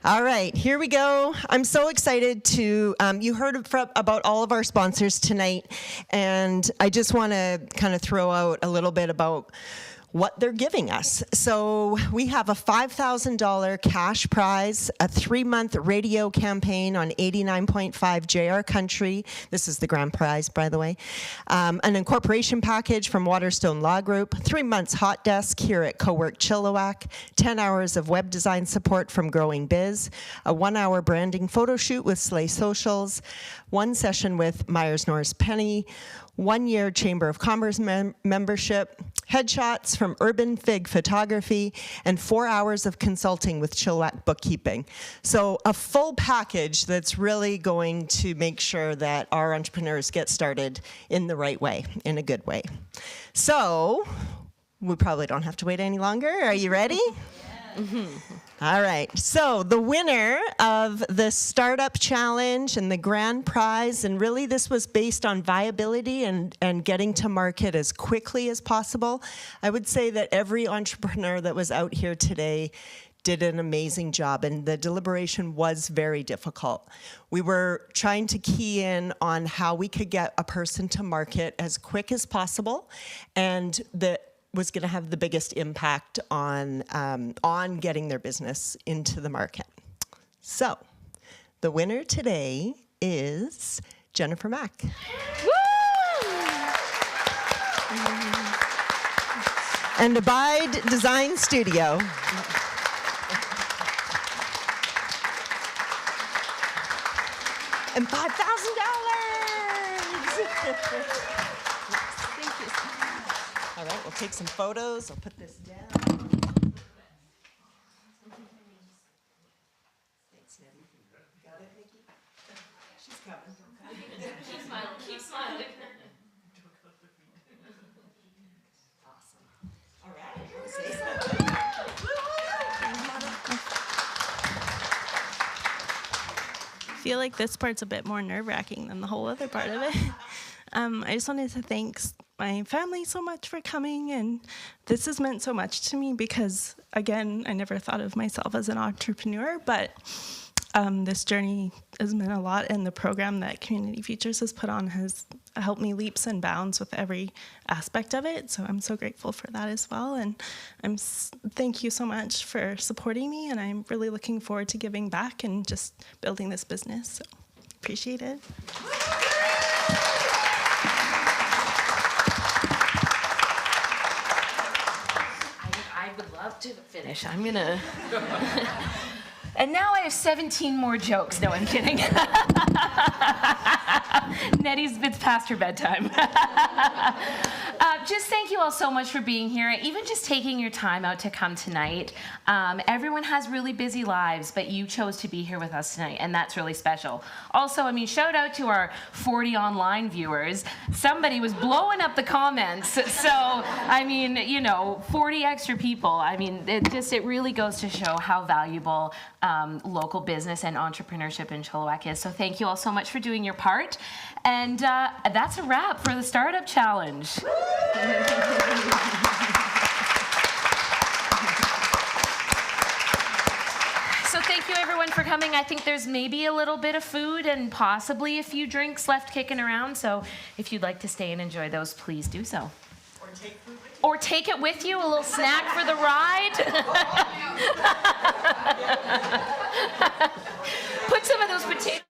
All right, here we go. I'm so excited to, you heard about all of our sponsors tonight, and I just want to kind of throw out a little bit about what they're giving us. So we have a $5,000 cash prize, a 3-month radio campaign on 89.5 JR Country. This is the grand prize, by the way. An incorporation package from Waterstone Law Group, 3 months hot desk here at CoWork Chilliwack, 10 hours of web design support from Growing Biz, a 1-hour branding photo shoot with Slay Socials, 1 session with Myers Norris Penny, 1-year Chamber of Commerce membership, headshots from Urban Fig Photography, and 4 hours of consulting with Chilliwack Bookkeeping. So a full package that's really going to make sure that our entrepreneurs get started in the right way, in a good way. So we probably don't have to wait any longer. Are you ready? All right, so the winner of the Startup Challenge and the grand prize, and really this was based on viability and getting to market as quickly as possible. I would say that every entrepreneur that was out here today did an amazing job, and the deliberation was very difficult. We were trying to key in on how we could get a person to market as quick as possible, and was going to have the biggest impact on getting their business into the market. So, the winner today is Jennifer Mack. And Abide Design Studio. And $5,000! All right, we'll take some photos. I'll put this down. Thanks, Nettie. Got it, Nikki? She's coming. Keep smiling, keep smiling. Awesome. All right. I feel like this part's a bit more nerve-wracking than the whole other part of it. I just wanted to thank my family so much for coming, and this has meant so much to me because, again, I never thought of myself as an entrepreneur, but this journey has meant a lot, and the program that Community Futures has put on has helped me leaps and bounds with every aspect of it, so I'm so grateful for that as well, and thank you so much for supporting me, and I'm really looking forward to giving back and just building this business, so appreciate it. I would love to finish. I'm gonna. And now I have 17 more jokes. No, I'm kidding. It's past her bedtime. Just thank you all so much for being here, even just taking your time out to come tonight. Everyone has really busy lives, but you chose to be here with us tonight, and that's really special. Also, I mean, shout out to our 40 online viewers. Somebody was blowing up the comments, so, I mean, 40 extra people. I mean, it really goes to show how valuable local business and entrepreneurship in Chilliwack is. So thank you all so much for doing your part. And that's a wrap for the Startup Challenge. So thank you everyone for coming. I think there's maybe a little bit of food and possibly a few drinks left kicking around. So if you'd like to stay and enjoy those, please do so. Or take it with you, a little snack for the ride. Put some of those potatoes.